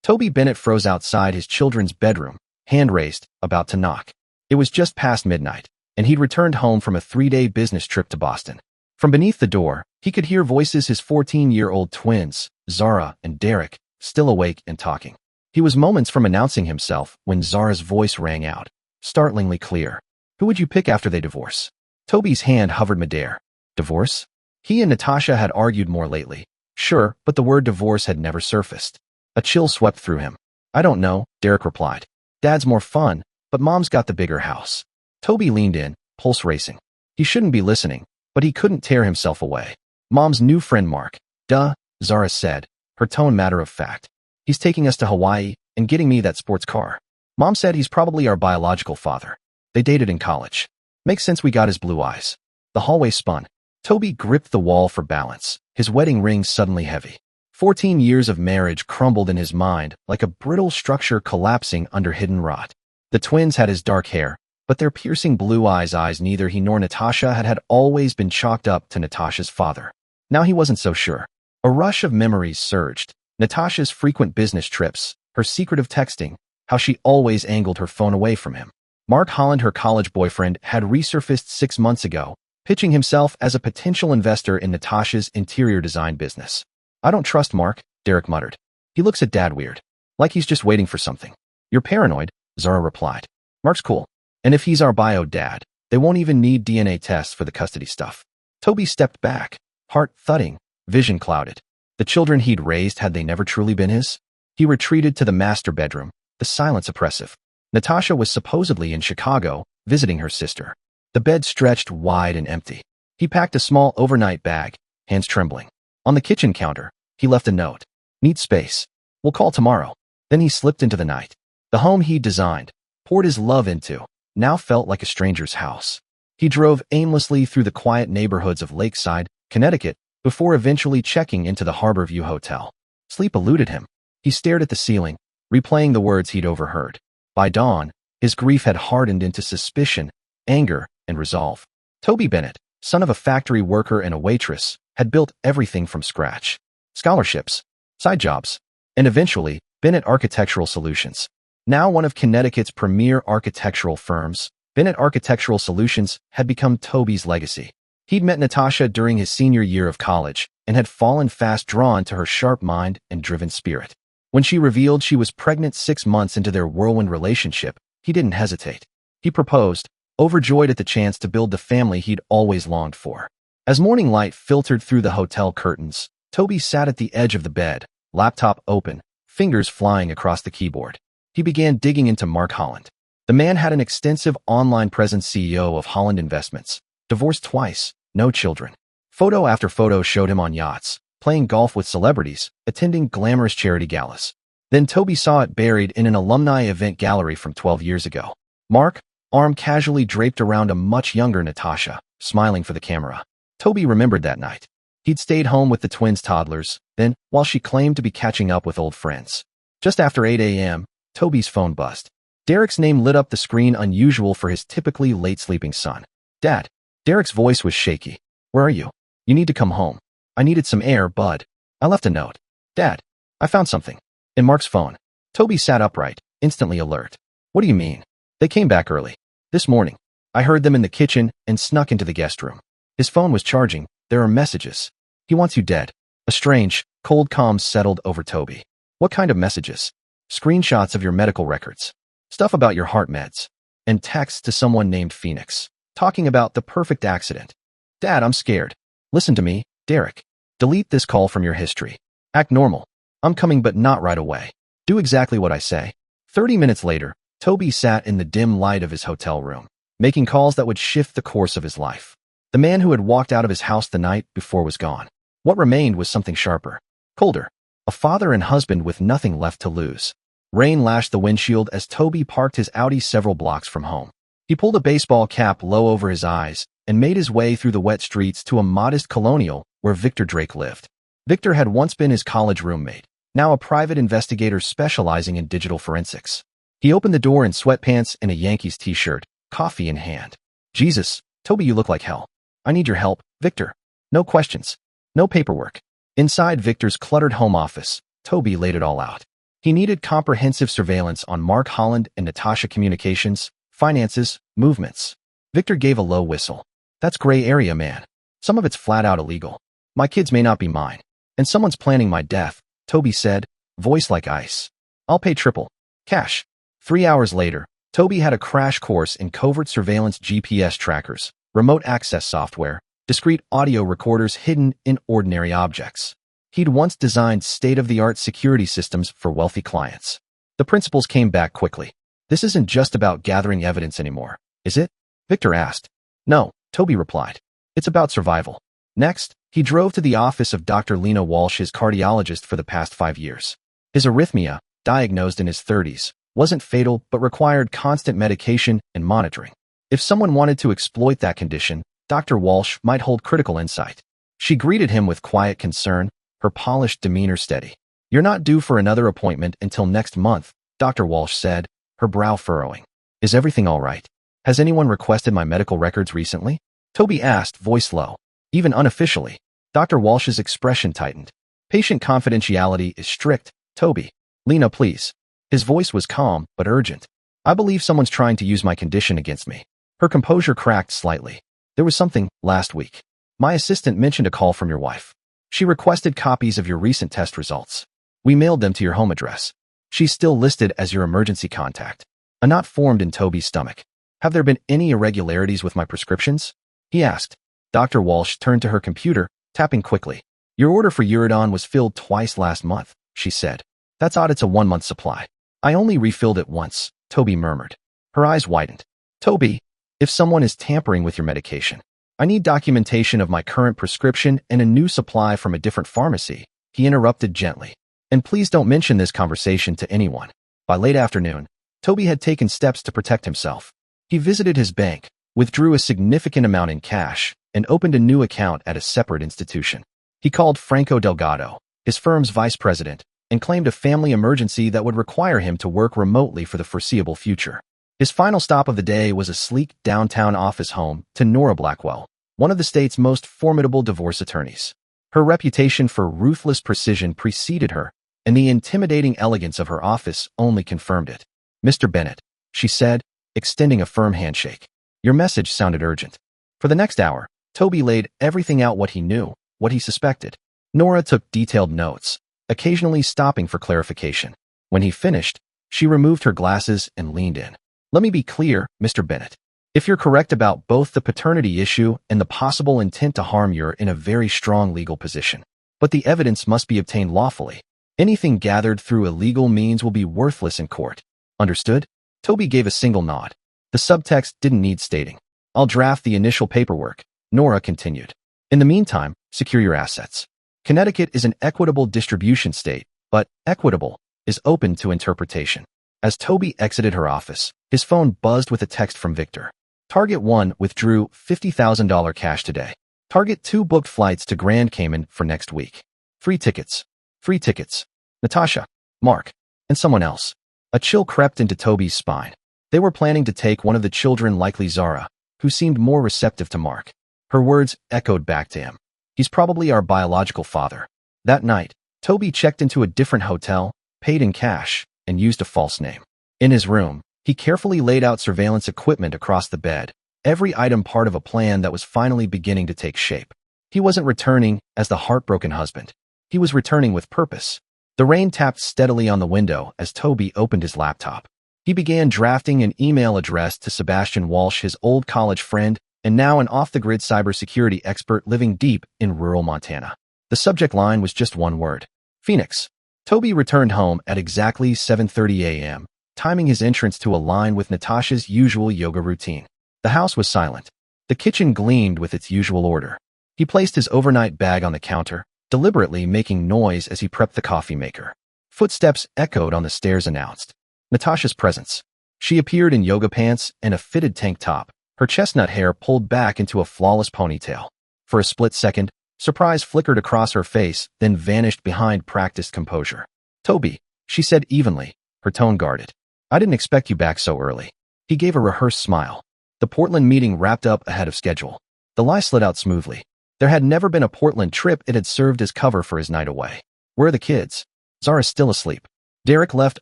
Toby Bennett froze outside his children's bedroom, hand raised, about to knock. It was just past midnight, and he'd returned home from a 3-day business trip to Boston. From beneath the door, he could hear voices his 14-year-old twins, Zara and Derek, still awake and talking. He was moments from announcing himself when Zara's voice rang out, startlingly clear. Who would you pick after they divorce? Toby's hand hovered midair. Divorce? He and Natasha had argued more lately. Sure, but the word divorce had never surfaced. A chill swept through him. I don't know, Derek replied. Dad's more fun, but Mom's got the bigger house. Toby leaned in, pulse racing. He shouldn't be listening, but he couldn't tear himself away. Mom's new friend Mark. Duh, Zara said, her tone matter-of-fact. He's taking us to Hawaii and getting me that sports car. Mom said he's probably our biological father. They dated in college. Makes sense we got his blue eyes. The hallway spun. Toby gripped the wall for balance, his wedding ring suddenly heavy. 14 years of marriage crumbled in his mind like a brittle structure collapsing under hidden rot. The twins had his dark hair, but their piercing blue eyes neither he nor Natasha had always been chalked up to Natasha's father. Now he wasn't so sure. A rush of memories surged. Natasha's frequent business trips, her secretive texting, how she always angled her phone away from him. Mark Holland, her college boyfriend, had resurfaced 6 months ago, pitching himself as a potential investor in Natasha's interior design business. I don't trust Mark, Derek muttered. He looks at Dad weird. Like he's just waiting for something. You're paranoid, Zara replied. Mark's cool. And if he's our bio dad, they won't even need DNA tests for the custody stuff. Toby stepped back, heart thudding, vision clouded. The children he'd raised, had they never truly been his? He retreated to the master bedroom, the silence oppressive. Natasha was supposedly in Chicago, visiting her sister. The bed stretched wide and empty. He packed a small overnight bag, hands trembling. On the kitchen counter, he left a note. Need space. We'll call tomorrow. Then he slipped into the night. The home he'd designed, poured his love into, now felt like a stranger's house. He drove aimlessly through the quiet neighborhoods of Lakeside, Connecticut, before eventually checking into the Harborview Hotel. Sleep eluded him. He stared at the ceiling, replaying the words he'd overheard. By dawn, his grief had hardened into suspicion, anger, and resolve. Toby Bennett, son of a factory worker and a waitress, had built everything from scratch. Scholarships, side jobs, and eventually, Bennett Architectural Solutions. Now one of Connecticut's premier architectural firms, Bennett Architectural Solutions had become Toby's legacy. He'd met Natasha during his senior year of college and had fallen fast drawn to her sharp mind and driven spirit. When she revealed she was pregnant 6 months into their whirlwind relationship, he didn't hesitate. He proposed, overjoyed at the chance to build the family he'd always longed for. As morning light filtered through the hotel curtains, Toby sat at the edge of the bed, laptop open, fingers flying across the keyboard. He began digging into Mark Holland. The man had an extensive online presence, CEO of Holland Investments, divorced twice, no children. Photo after photo showed him on yachts, playing golf with celebrities, attending glamorous charity galas. Then Toby saw it buried in an alumni event gallery from 12 years ago. Mark, arm casually draped around a much younger Natasha, smiling for the camera. Toby remembered that night. He'd stayed home with the twins' toddlers, then, while she claimed to be catching up with old friends. Just after 8 a.m., Toby's phone buzzed. Derek's name lit up the screen, unusual for his typically late-sleeping son. Dad. Derek's voice was shaky. Where are you? You need to come home. I needed some air, bud. I left a note. Dad. I found something. In Mark's phone. Toby sat upright, instantly alert. What do you mean? They came back early. This morning. I heard them in the kitchen and snuck into the guest room. His phone was charging. There are messages. He wants you dead. A strange, cold calm settled over Toby. What kind of messages? Screenshots of your medical records. Stuff about your heart meds. And texts to someone named Phoenix. Talking about the perfect accident. Dad, I'm scared. Listen to me, Derek. Delete this call from your history. Act normal. I'm coming, but not right away. Do exactly what I say. 30 minutes later, Toby sat in the dim light of his hotel room, making calls that would shift the course of his life. The man who had walked out of his house the night before was gone. What remained was something sharper, colder. A father and husband with nothing left to lose. Rain lashed the windshield as Toby parked his Audi several blocks from home. He pulled a baseball cap low over his eyes and made his way through the wet streets to a modest colonial where Victor Drake lived. Victor had once been his college roommate, now a private investigator specializing in digital forensics. He opened the door in sweatpants and a Yankees t-shirt, coffee in hand. Jesus, Toby, you look like hell. I need your help, Victor. No questions. No paperwork. Inside Victor's cluttered home office, Toby laid it all out. He needed comprehensive surveillance on Mark Holland and Natasha communications, finances, movements. Victor gave a low whistle. That's gray area, man. Some of it's flat out illegal. My kids may not be mine. And someone's planning my death, Toby said, voice like ice. I'll pay triple. Cash. 3 hours later, Toby had a crash course in covert surveillance GPS trackers, remote access software, discrete audio recorders hidden in ordinary objects. He'd once designed state-of-the-art security systems for wealthy clients. The principals came back quickly. This isn't just about gathering evidence anymore, is it? Victor asked. No, Toby replied. It's about survival. Next, he drove to the office of Dr. Lena Walsh, his cardiologist for the past 5 years. His arrhythmia, diagnosed in his 30s, wasn't fatal but required constant medication and monitoring. If someone wanted to exploit that condition, Dr. Walsh might hold critical insight. She greeted him with quiet concern, her polished demeanor steady. You're not due for another appointment until next month, Dr. Walsh said, her brow furrowing. Is everything all right? Has anyone requested my medical records recently? Toby asked, voice low. Even unofficially. Dr. Walsh's expression tightened. Patient confidentiality is strict, Toby. Lena, please. His voice was calm, but urgent. I believe someone's trying to use my condition against me. Her composure cracked slightly. There was something last week. My assistant mentioned a call from your wife. She requested copies of your recent test results. We mailed them to your home address. She's still listed as your emergency contact. A knot formed in Toby's stomach. Have there been any irregularities with my prescriptions? He asked. Dr. Walsh turned to her computer, tapping quickly. Your order for Uridon was filled twice last month, she said. That's odd, it's a 1-month supply. I only refilled it once, Toby murmured. Her eyes widened. Toby, if someone is tampering with your medication, I need documentation of my current prescription and a new supply from a different pharmacy, he interrupted gently. And please don't mention this conversation to anyone. By late afternoon, Toby had taken steps to protect himself. He visited his bank, withdrew a significant amount in cash, and opened a new account at a separate institution. He called Franco Delgado, his firm's vice president, and claimed a family emergency that would require him to work remotely for the foreseeable future. His final stop of the day was a sleek downtown office home to Nora Blackwell, one of the state's most formidable divorce attorneys. Her reputation for ruthless precision preceded her, and the intimidating elegance of her office only confirmed it. Mr. Bennett, she said, extending a firm handshake. Your message sounded urgent. For the next hour, Toby laid everything out, what he knew, what he suspected. Nora took detailed notes, occasionally stopping for clarification. When he finished, she removed her glasses and leaned in. Let me be clear, Mr. Bennett. If you're correct about both the paternity issue and the possible intent to harm, you're in a very strong legal position. But the evidence must be obtained lawfully. Anything gathered through illegal means will be worthless in court. Understood? Toby gave a single nod. The subtext didn't need stating. I'll draft the initial paperwork, Nora continued. In the meantime, secure your assets. Connecticut is an equitable distribution state, but equitable is open to interpretation. As Toby exited her office, his phone buzzed with a text from Victor. Target 1 withdrew $50,000 cash today. Target 2 booked flights to Grand Cayman for next week. Free tickets. Free tickets. Natasha, Mark, and someone else. A chill crept into Toby's spine. They were planning to take one of the children, likely Zara, who seemed more receptive to Mark. Her words echoed back to him. He's probably our biological father. That night, Toby checked into a different hotel, paid in cash, and used a false name. In his room, he carefully laid out surveillance equipment across the bed, every item part of a plan that was finally beginning to take shape. He wasn't returning as the heartbroken husband. He was returning with purpose. The rain tapped steadily on the window as Toby opened his laptop. He began drafting an email addressed to Sebastian Walsh, his old college friend, and now an off-the-grid cybersecurity expert living deep in rural Montana. The subject line was just one word: Phoenix. Toby returned home at exactly 7:30 a.m., timing his entrance to align with Natasha's usual yoga routine. The house was silent. The kitchen gleamed with its usual order. He placed his overnight bag on the counter, deliberately making noise as he prepped the coffee maker. Footsteps echoed on the stairs, announced Natasha's presence. She appeared in yoga pants and a fitted tank top, her chestnut hair pulled back into a flawless ponytail. For a split second, surprise flickered across her face, then vanished behind practiced composure. Toby, she said evenly, her tone guarded. I didn't expect you back so early. He gave a rehearsed smile. The Portland meeting wrapped up ahead of schedule. The lie slid out smoothly. There had never been a Portland trip. It had served as cover for his night away. Where are the kids? Zara's still asleep. Derek left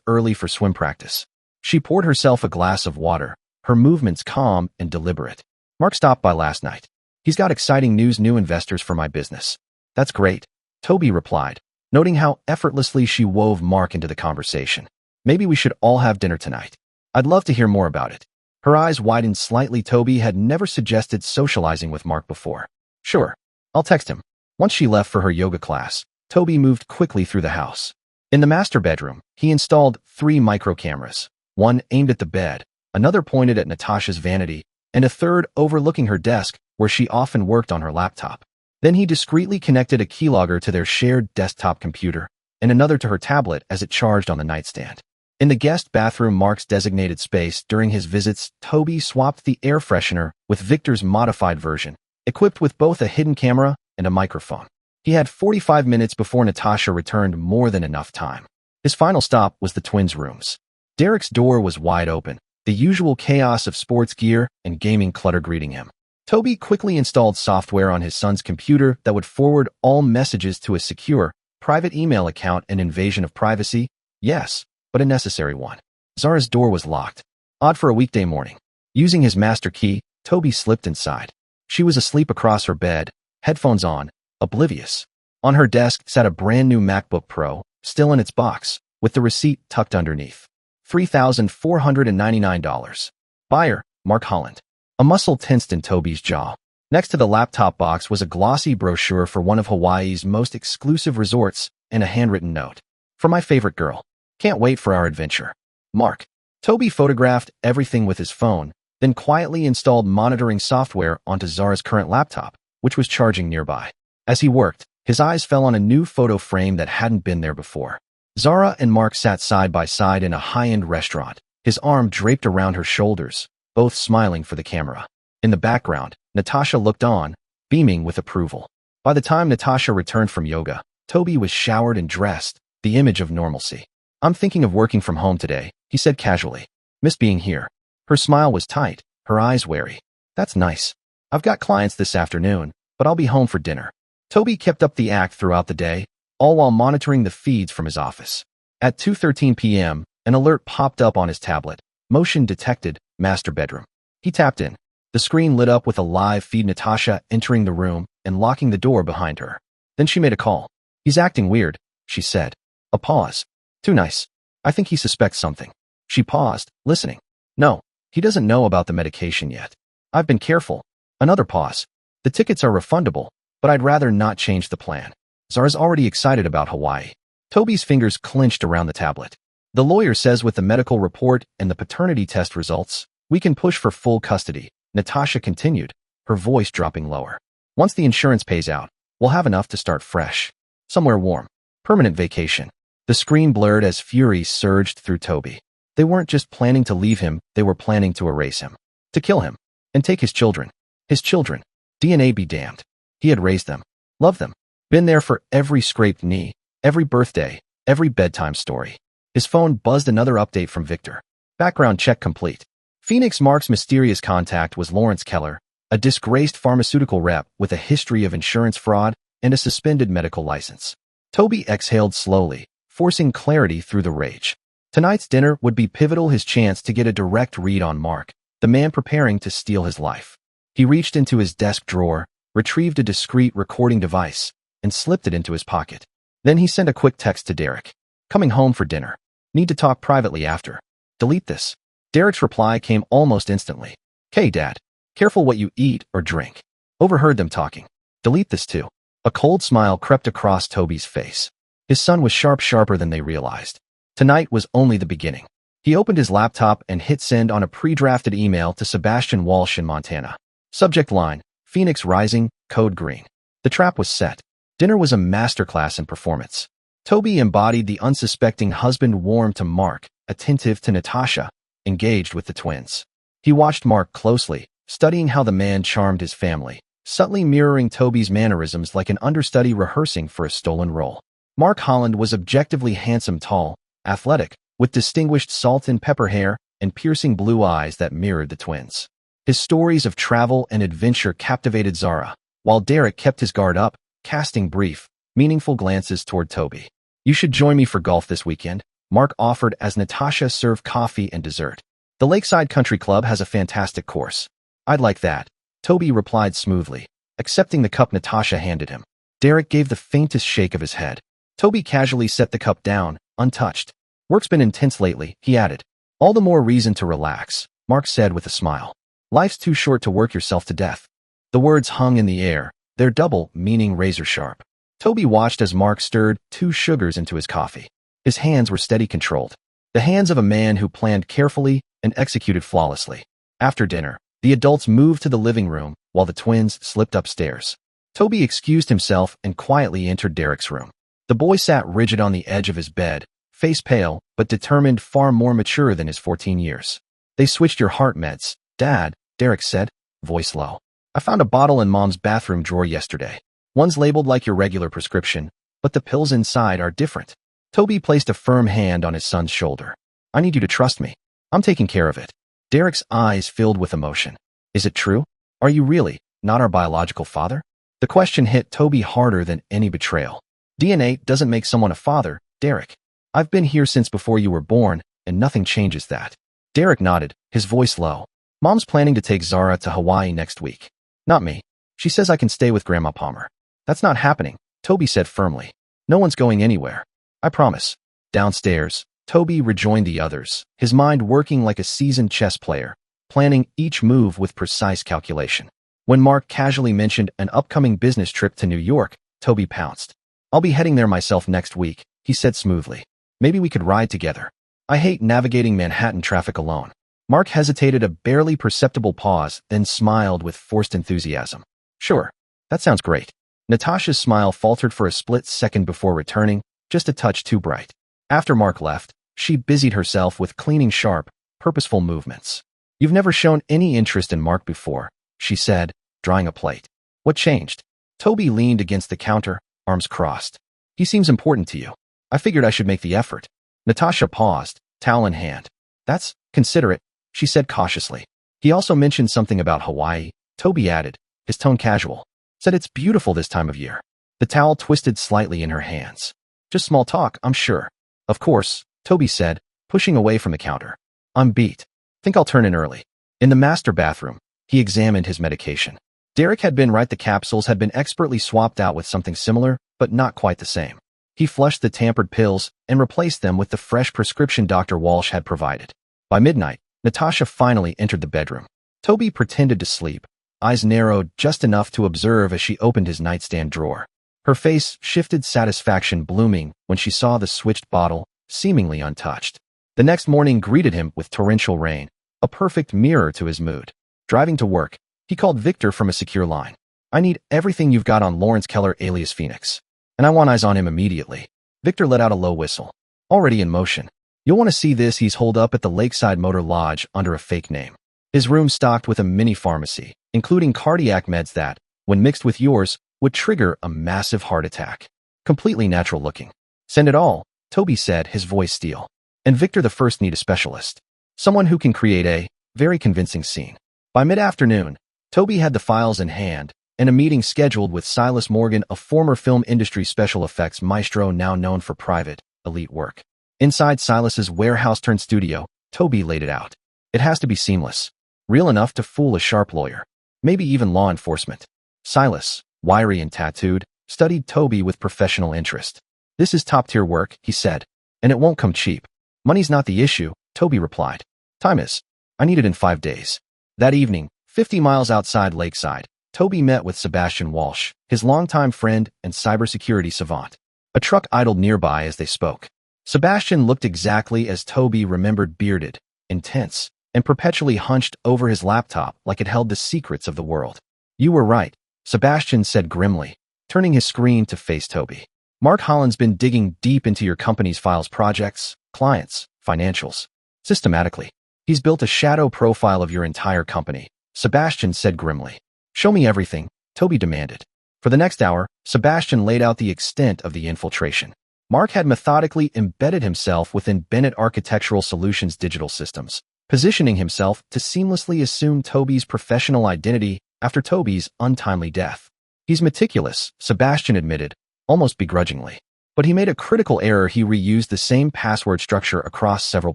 early for swim practice. She poured herself a glass of water, her movements calm and deliberate. Mark stopped by last night. He's got exciting news, new investors for my business. That's great, Toby replied, noting how effortlessly she wove Mark into the conversation. Maybe we should all have dinner tonight. I'd love to hear more about it. Her eyes widened slightly. Toby had never suggested socializing with Mark before. Sure, I'll text him. Once she left for her yoga class, Toby moved quickly through the house. In the master bedroom, he installed 3 micro cameras, one aimed at the bed, another pointed at Natasha's vanity, and a third overlooking her desk where she often worked on her laptop. Then he discreetly connected a keylogger to their shared desktop computer and another to her tablet as it charged on the nightstand. In the guest bathroom, Mark's designated space during his visits, Toby swapped the air freshener with Victor's modified version, equipped with both a hidden camera and a microphone. He had 45 minutes before Natasha returned, more than enough time. His final stop was the twins' rooms. Derek's door was wide open, the usual chaos of sports gear and gaming clutter greeting him. Toby quickly installed software on his son's computer that would forward all messages to a secure, private email account. An invasion of privacy? Yes, but a necessary one. Zara's door was locked. Odd for a weekday morning. Using his master key, Toby slipped inside. She was asleep across her bed, headphones on, oblivious. On her desk sat a brand new MacBook Pro, still in its box, with the receipt tucked underneath. $3,499. Buyer, Mark Holland. A muscle tensed in Toby's jaw. Next to the laptop box was a glossy brochure for one of Hawaii's most exclusive resorts and a handwritten note. For my favorite girl. Can't wait for our adventure. Mark. Toby photographed everything with his phone, then quietly installed monitoring software onto Zara's current laptop, which was charging nearby. As he worked, his eyes fell on a new photo frame that hadn't been there before. Zara and Mark sat side by side in a high-end restaurant, his arm draped around her shoulders, both smiling for the camera. In the background, Natasha looked on, beaming with approval. By the time Natasha returned from yoga, Toby was showered and dressed, the image of normalcy. I'm thinking of working from home today, he said casually. Miss being here. Her smile was tight, her eyes wary. That's nice. I've got clients this afternoon, but I'll be home for dinner. Toby kept up the act throughout the day, all while monitoring the feeds from his office. At 2:13 p.m., an alert popped up on his tablet. Motion detected, master bedroom. He tapped in. The screen lit up with a live feed, Natasha entering the room and locking the door behind her. Then she made a call. He's acting weird, she said. A pause. Too nice. I think he suspects something. She paused, listening. No, he doesn't know about the medication yet. I've been careful. Another pause. The tickets are refundable, but I'd rather not change the plan. Zara's already excited about Hawaii. Toby's fingers clenched around the tablet. The lawyer says with the medical report and the paternity test results, we can push for full custody, Natasha continued, her voice dropping lower. Once the insurance pays out, we'll have enough to start fresh. Somewhere warm. Permanent vacation. The screen blurred as fury surged through Toby. They weren't just planning to leave him, they were planning to erase him. To kill him. And take his children. His children. DNA be damned. He had raised them. Loved them. Been there for every scraped knee, every birthday, every bedtime story. His phone buzzed, another update from Victor. Background check complete. Phoenix. Mark's mysterious contact was Lawrence Keller, a disgraced pharmaceutical rep with a history of insurance fraud and a suspended medical license. Toby exhaled slowly, forcing clarity through the rage. Tonight's dinner would be pivotal, his chance to get a direct read on Mark, the man preparing to steal his life. He reached into his desk drawer, retrieved a discreet recording device, and slipped it into his pocket. Then he sent a quick text to Derek. Coming home for dinner. Need to talk privately after. Delete this. Derek's reply came almost instantly. "'Kay, Dad. Careful what you eat or drink. Overheard them talking. Delete this too." A cold smile crept across Toby's face. His son was sharper than they realized. Tonight was only the beginning. He opened his laptop and hit send on a pre-drafted email to Sebastian Walsh in Montana. Subject line, Phoenix Rising, code green. The trap was set. Dinner was a masterclass in performance. Toby embodied the unsuspecting husband, warm to Mark, attentive to Natasha, engaged with the twins. He watched Mark closely, studying how the man charmed his family, subtly mirroring Toby's mannerisms like an understudy rehearsing for a stolen role. Mark Holland was objectively handsome, tall, athletic, with distinguished salt and pepper hair and piercing blue eyes that mirrored the twins. His stories of travel and adventure captivated Zara, while Derek kept his guard up, casting brief, meaningful glances toward Toby. You should join me for golf this weekend, Mark offered as Natasha served coffee and dessert. The Lakeside Country Club has a fantastic course. I'd like that, Toby replied smoothly, accepting the cup Natasha handed him. Derek gave the faintest shake of his head. Toby casually set the cup down, untouched. Work's been intense lately, he added. All the more reason to relax, Mark said with a smile. Life's too short to work yourself to death. The words hung in the air, their double meaning razor sharp. Toby watched as Mark stirred 2 sugars into his coffee. His hands were steady, controlled. The hands of a man who planned carefully and executed flawlessly. After dinner, the adults moved to the living room while the twins slipped upstairs. Toby excused himself and quietly entered Derek's room. The boy sat rigid on the edge of his bed, face pale but determined, far more mature than his 14 years. They switched your heart meds, Dad, Derek said, voice low. I found a bottle in Mom's bathroom drawer yesterday. One's labeled like your regular prescription, but the pills inside are different. Toby placed a firm hand on his son's shoulder. I need you to trust me. I'm taking care of it. Derek's eyes filled with emotion. Is it true? Are you really not our biological father? The question hit Toby harder than any betrayal. DNA doesn't make someone a father, Derek. I've been here since before you were born, and nothing changes that. Derek nodded, his voice low. Mom's planning to take Zara to Hawaii next week. Not me. She says I can stay with Grandma Palmer. That's not happening, Toby said firmly. No one's going anywhere. I promise. Downstairs, Toby rejoined the others, his mind working like a seasoned chess player, planning each move with precise calculation. When Mark casually mentioned an upcoming business trip to New York, Toby pounced. I'll be heading there myself next week, he said smoothly. Maybe we could ride together. I hate navigating Manhattan traffic alone. Mark hesitated, a barely perceptible pause, then smiled with forced enthusiasm. Sure, that sounds great. Natasha's smile faltered for a split second before returning, just a touch too bright. After Mark left, she busied herself with cleaning sharp, purposeful movements. You've never shown any interest in Mark before, she said, drying a plate. What changed? Toby leaned against the counter, arms crossed. He seems important to you. I figured I should make the effort. Natasha paused, towel in hand. That's considerate, she said cautiously. He also mentioned something about Hawaii, Toby added, his tone casual. Said it's beautiful this time of year. The towel twisted slightly in her hands. Just small talk, I'm sure. Of course, Toby said, pushing away from the counter. I'm beat. Think I'll turn in early. In the master bathroom, he examined his medication. Derek had been right, the capsules had been expertly swapped out with something similar, but not quite the same. He flushed the tampered pills and replaced them with the fresh prescription Dr. Walsh had provided. By midnight, Natasha finally entered the bedroom. Toby pretended to sleep, eyes narrowed just enough to observe as she opened his nightstand drawer. Her face shifted, satisfaction blooming when she saw the switched bottle, seemingly untouched. The next morning greeted him with torrential rain, a perfect mirror to his mood. Driving to work, he called Victor from a secure line. I need everything you've got on Lawrence Keller alias Phoenix, and I want eyes on him immediately. Victor let out a low whistle. Already in motion. You'll want to see this. He's holed up at the Lakeside Motor Lodge under a fake name. His room stocked with a mini pharmacy, including cardiac meds that, when mixed with yours, would trigger a massive heart attack. Completely natural looking. Send it all, Toby said, his voice steel. And Victor the first need a specialist. Someone who can create a very convincing scene. By mid-afternoon, Toby had the files in hand and a meeting scheduled with Silas Morgan, a former film industry special effects maestro now known for private, elite work. Inside Silas's warehouse-turned-studio, Toby laid it out. It has to be seamless. Real enough to fool a sharp lawyer. Maybe even law enforcement. Silas, wiry and tattooed, studied Toby with professional interest. This is top-tier work, he said. And it won't come cheap. Money's not the issue, Toby replied. Time is. I need it in 5 days. That evening, 50 miles outside Lakeside, Toby met with Sebastian Walsh, his longtime friend and cybersecurity savant. A truck idled nearby as they spoke. Sebastian looked exactly as Toby remembered, bearded, intense, and perpetually hunched over his laptop like it held the secrets of the world. You were right, Sebastian said grimly, turning his screen to face Toby. Mark Holland's been digging deep into your company's files, projects, clients, financials. Systematically. He's built a shadow profile of your entire company, Sebastian said grimly. Show me everything, Toby demanded. For the next hour, Sebastian laid out the extent of the infiltration. Mark had methodically embedded himself within Bennett Architectural Solutions digital systems, positioning himself to seamlessly assume Toby's professional identity after Toby's untimely death. He's meticulous, Sebastian admitted, almost begrudgingly. But he made a critical error. He reused the same password structure across several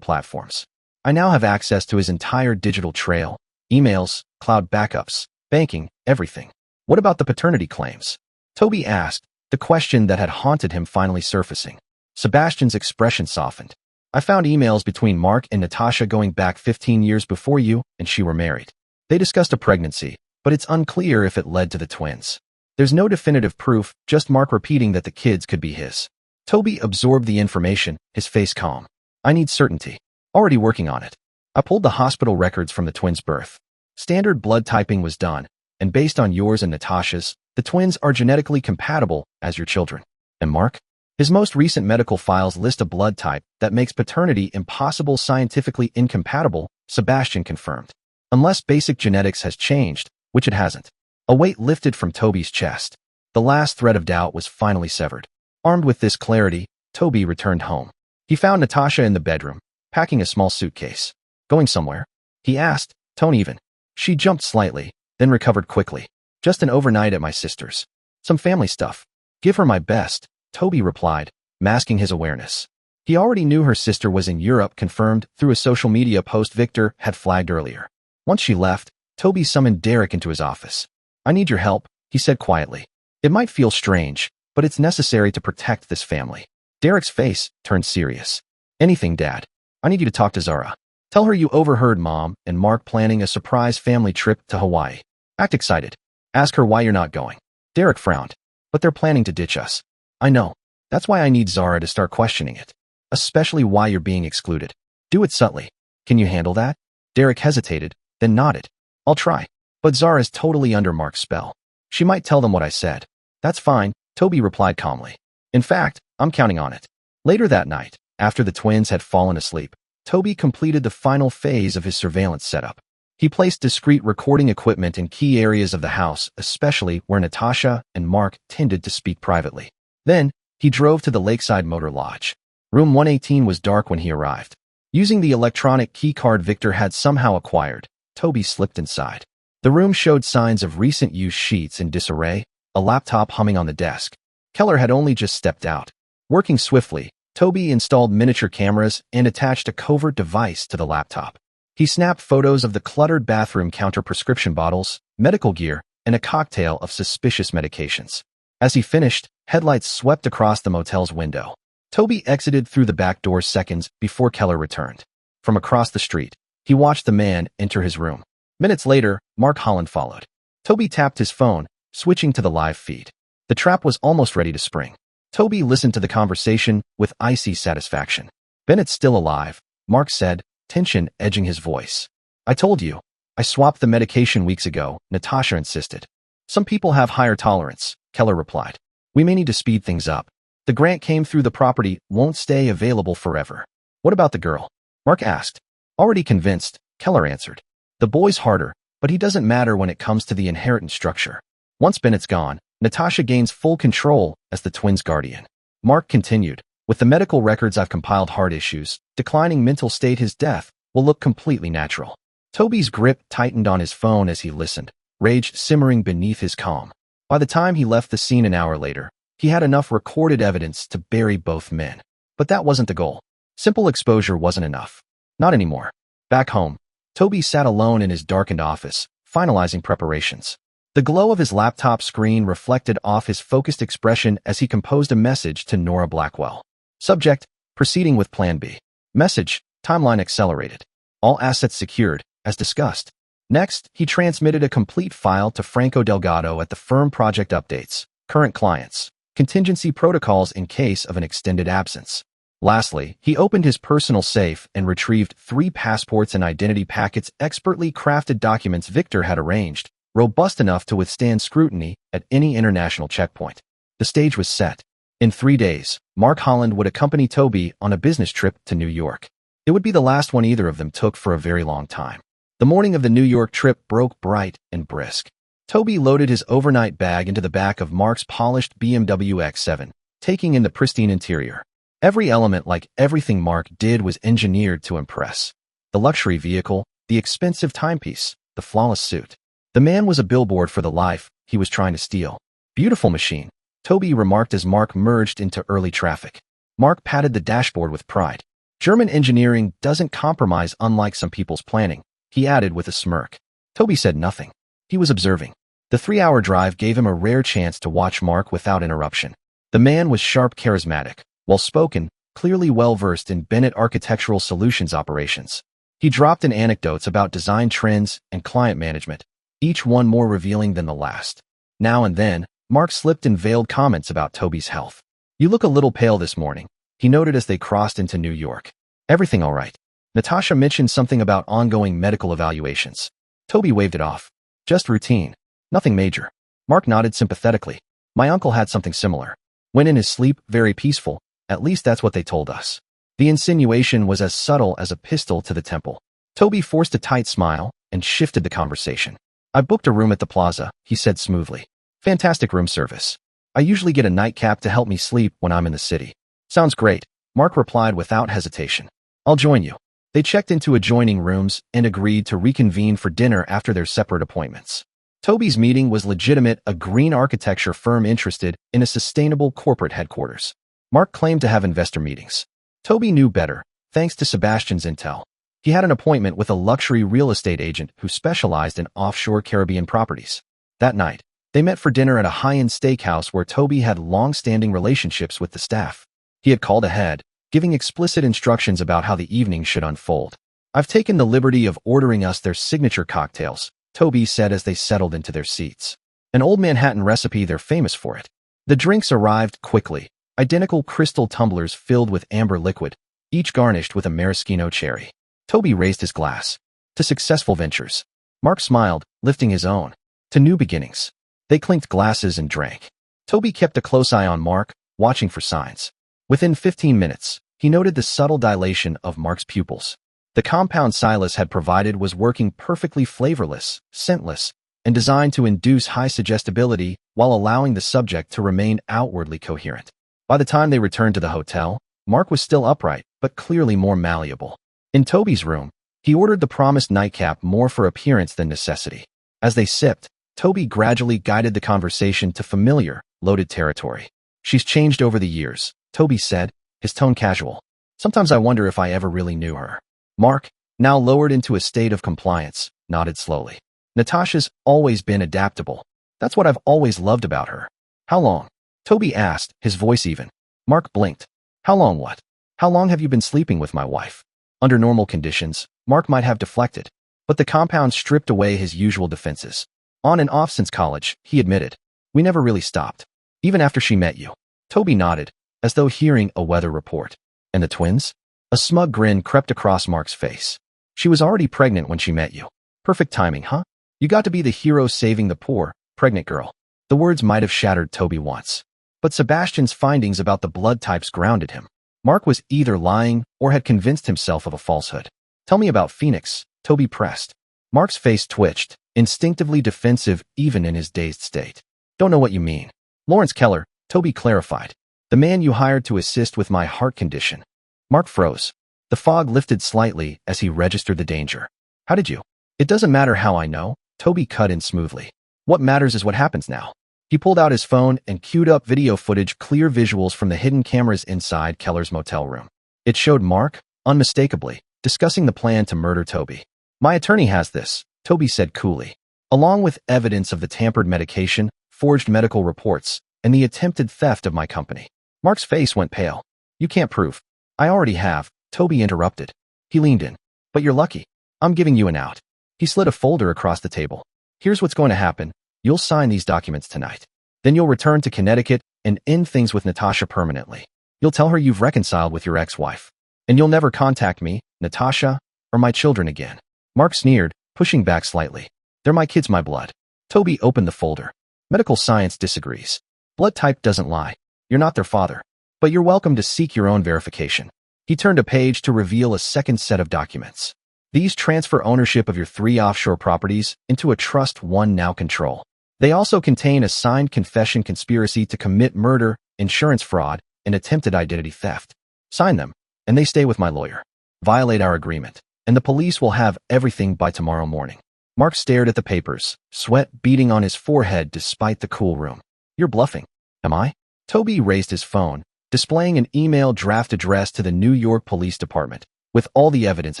platforms. I now have access to his entire digital trail, emails, cloud backups, banking, everything. What about the paternity claims? Toby asked, the question that had haunted him finally surfacing. Sebastian's expression softened. I found emails between Mark and Natasha going back 15 years before you and she were married. They discussed a pregnancy, but it's unclear if it led to the twins. There's no definitive proof, just Mark repeating that the kids could be his. Toby absorbed the information, his face calm. I need certainty. Already working on it. I pulled the hospital records from the twins' birth. Standard blood typing was done, and based on yours and Natasha's, the twins are genetically compatible as your children. And Mark? His most recent medical files list a blood type that makes paternity impossible, scientifically incompatible, Sebastian confirmed. Unless basic genetics has changed, which it hasn't. A weight lifted from Toby's chest. The last thread of doubt was finally severed. Armed with this clarity, Toby returned home. He found Natasha in the bedroom, packing a small suitcase. Going somewhere? He asked, tone even. She jumped slightly, then recovered quickly. Just an overnight at my sister's. Some family stuff. Give her my best, Toby replied, masking his awareness. He already knew her sister was in Europe, confirmed through a social media post Victor had flagged earlier. Once she left, Toby summoned Derek into his office. I need your help, he said quietly. It might feel strange, but it's necessary to protect this family. Derek's face turned serious. Anything, Dad. I need you to talk to Zara. Tell her you overheard Mom and Mark planning a surprise family trip to Hawaii. Act excited. Ask her why you're not going. Derek frowned. But they're planning to ditch us. I know. That's why I need Zara to start questioning it. Especially why you're being excluded. Do it subtly. Can you handle that? Derek hesitated, then nodded. I'll try. But Zara's totally under Mark's spell. She might tell them what I said. That's fine, Toby replied calmly. In fact, I'm counting on it. Later that night, after the twins had fallen asleep, Toby completed the final phase of his surveillance setup. He placed discreet recording equipment in key areas of the house, especially where Natasha and Mark tended to speak privately. Then, he drove to the Lakeside Motor Lodge. Room 118 was dark when he arrived. Using the electronic keycard Victor had somehow acquired, Toby slipped inside. The room showed signs of recent use, sheets in disarray, a laptop humming on the desk. Keller had only just stepped out. Working swiftly, Toby installed miniature cameras and attached a covert device to the laptop. He snapped photos of the cluttered bathroom counter, prescription bottles, medical gear, and a cocktail of suspicious medications. As he finished, headlights swept across the motel's window. Toby exited through the back door seconds before Keller returned. From across the street, he watched the man enter his room. Minutes later, Mark Holland followed. Toby tapped his phone, switching to the live feed. The trap was almost ready to spring. Toby listened to the conversation with icy satisfaction. Bennett's still alive, Mark said, tension edging his voice. I told you. I swapped the medication weeks ago, Natasha insisted. Some people have higher tolerance, Keller replied. We may need to speed things up. The grant came through, the property won't stay available forever. What about the girl? Mark asked. Already convinced, Keller answered. The boy's harder, but he doesn't matter when it comes to the inheritance structure. Once Bennett's gone, Natasha gains full control as the twins' guardian. Mark continued. With the medical records I've compiled, heart issues, declining mental state, his death will look completely natural. Toby's grip tightened on his phone as he listened, rage simmering beneath his calm. By the time he left the scene an hour later, he had enough recorded evidence to bury both men. But that wasn't the goal. Simple exposure wasn't enough. Not anymore. Back home, Toby sat alone in his darkened office, finalizing preparations. The glow of his laptop screen reflected off his focused expression as he composed a message to Nora Blackwell. Subject, proceeding with Plan B. Message, timeline accelerated. All assets secured, as discussed. Next, he transmitted a complete file to Franco Delgado at the firm. Project updates, current clients, contingency protocols in case of an extended absence. Lastly, he opened his personal safe and retrieved 3 passports and identity packets, expertly crafted documents Victor had arranged, robust enough to withstand scrutiny at any international checkpoint. The stage was set. In 3 days, Mark Holland would accompany Toby on a business trip to New York. It would be the last one either of them took for a very long time. The morning of the New York trip broke bright and brisk. Toby loaded his overnight bag into the back of Mark's polished BMW X7, taking in the pristine interior. Every element, like everything Mark did, was engineered to impress. The luxury vehicle, the expensive timepiece, the flawless suit. The man was a billboard for the life he was trying to steal. Beautiful machine, Toby remarked as Mark merged into early traffic. Mark patted the dashboard with pride. German engineering doesn't compromise unlike some people's planning, he added with a smirk. Toby said nothing. He was observing. The 3-hour drive gave him a rare chance to watch Mark without interruption. The man was sharp, charismatic, well-spoken, clearly well-versed in Bennett Architectural Solutions operations. He dropped in anecdotes about design trends and client management, each one more revealing than the last. Now and then, Mark slipped in veiled comments about Toby's health. "You look a little pale this morning," he noted as they crossed into New York. "Everything all right?" Natasha mentioned something about ongoing medical evaluations. Toby waved it off. "Just routine. Nothing major." Mark nodded sympathetically. "My uncle had something similar. Went in his sleep, very peaceful. At least that's what they told us." The insinuation was as subtle as a pistol to the temple. Toby forced a tight smile and shifted the conversation. "I booked a room at the plaza," he said smoothly. "Fantastic room service. I usually get a nightcap to help me sleep when I'm in the city." "Sounds great," Mark replied without hesitation. "I'll join you." They checked into adjoining rooms and agreed to reconvene for dinner after their separate appointments. Toby's meeting was legitimate, a green architecture firm interested in a sustainable corporate headquarters. Mark claimed to have investor meetings. Toby knew better, thanks to Sebastian's intel. He had an appointment with a luxury real estate agent who specialized in offshore Caribbean properties. That night, they met for dinner at a high-end steakhouse where Toby had long-standing relationships with the staff. He had called ahead, giving explicit instructions about how the evening should unfold. "I've taken the liberty of ordering us their signature cocktails," Toby said as they settled into their seats. "An old Manhattan recipe, they're famous for it." The drinks arrived quickly, identical crystal tumblers filled with amber liquid, each garnished with a maraschino cherry. Toby raised his glass. "To successful ventures." Mark smiled, lifting his own. "To new beginnings." They clinked glasses and drank. Toby kept a close eye on Mark, watching for signs. Within 15 minutes, he noted the subtle dilation of Mark's pupils. The compound Silas had provided was working perfectly flavorless, scentless, and designed to induce high suggestibility while allowing the subject to remain outwardly coherent. By the time they returned to the hotel, Mark was still upright, but clearly more malleable. In Toby's room, he ordered the promised nightcap more for appearance than necessity. As they sipped, Toby gradually guided the conversation to familiar, loaded territory. "She's changed over the years," Toby said, his tone casual. "Sometimes I wonder if I ever really knew her." Mark, now lowered into a state of compliance, nodded slowly. "Natasha's always been adaptable. That's what I've always loved about her." "How long?" Toby asked, his voice even. Mark blinked. "How long what?" "How long have you been sleeping with my wife?" Under normal conditions, Mark might have deflected, but the compound stripped away his usual defenses. "On and off since college," he admitted. "We never really stopped. Even after she met you." Toby nodded, as though hearing a weather report. "And the twins?" A smug grin crept across Mark's face. "She was already pregnant when she met you. Perfect timing, huh? You got to be the hero saving the poor, pregnant girl." The words might have shattered Toby once, but Sebastian's findings about the blood types grounded him. Mark was either lying or had convinced himself of a falsehood. "Tell me about Phoenix," Toby pressed. Mark's face twitched, instinctively defensive even in his dazed state. "Don't know what you mean." "Lawrence Keller," Toby clarified. "The man you hired to assist with my heart condition." Mark froze. The fog lifted slightly as he registered the danger. "How did you?" "It doesn't matter how I know," Toby cut in smoothly. "What matters is what happens now." He pulled out his phone and queued up video footage, clear visuals from the hidden cameras inside Keller's motel room. It showed Mark, unmistakably, discussing the plan to murder Toby. "My attorney has this," Toby said coolly, "along with evidence of the tampered medication, forged medical reports, and the attempted theft of my company." Mark's face went pale. "You can't prove." "I already have," Toby interrupted. He leaned in. "But you're lucky. I'm giving you an out." He slid a folder across the table. "Here's what's going to happen. You'll sign these documents tonight. Then you'll return to Connecticut and end things with Natasha permanently. You'll tell her you've reconciled with your ex-wife. And you'll never contact me, Natasha, or my children again." Mark sneered, pushing back slightly. "They're my kids, my blood." Toby opened the folder. "Medical science disagrees. Blood type doesn't lie. You're not their father. But you're welcome to seek your own verification." He turned a page to reveal a second set of documents. "These transfer ownership of your 3 offshore properties into a trust one now control. They also contain a signed confession conspiracy to commit murder, insurance fraud, and attempted identity theft. Sign them, and they stay with my lawyer. Violate our agreement, and the police will have everything by tomorrow morning." Mark stared at the papers, sweat beading on his forehead despite the cool room. "You're bluffing." Am I? Toby raised his phone, displaying an email draft addressed to the New York Police Department, with all the evidence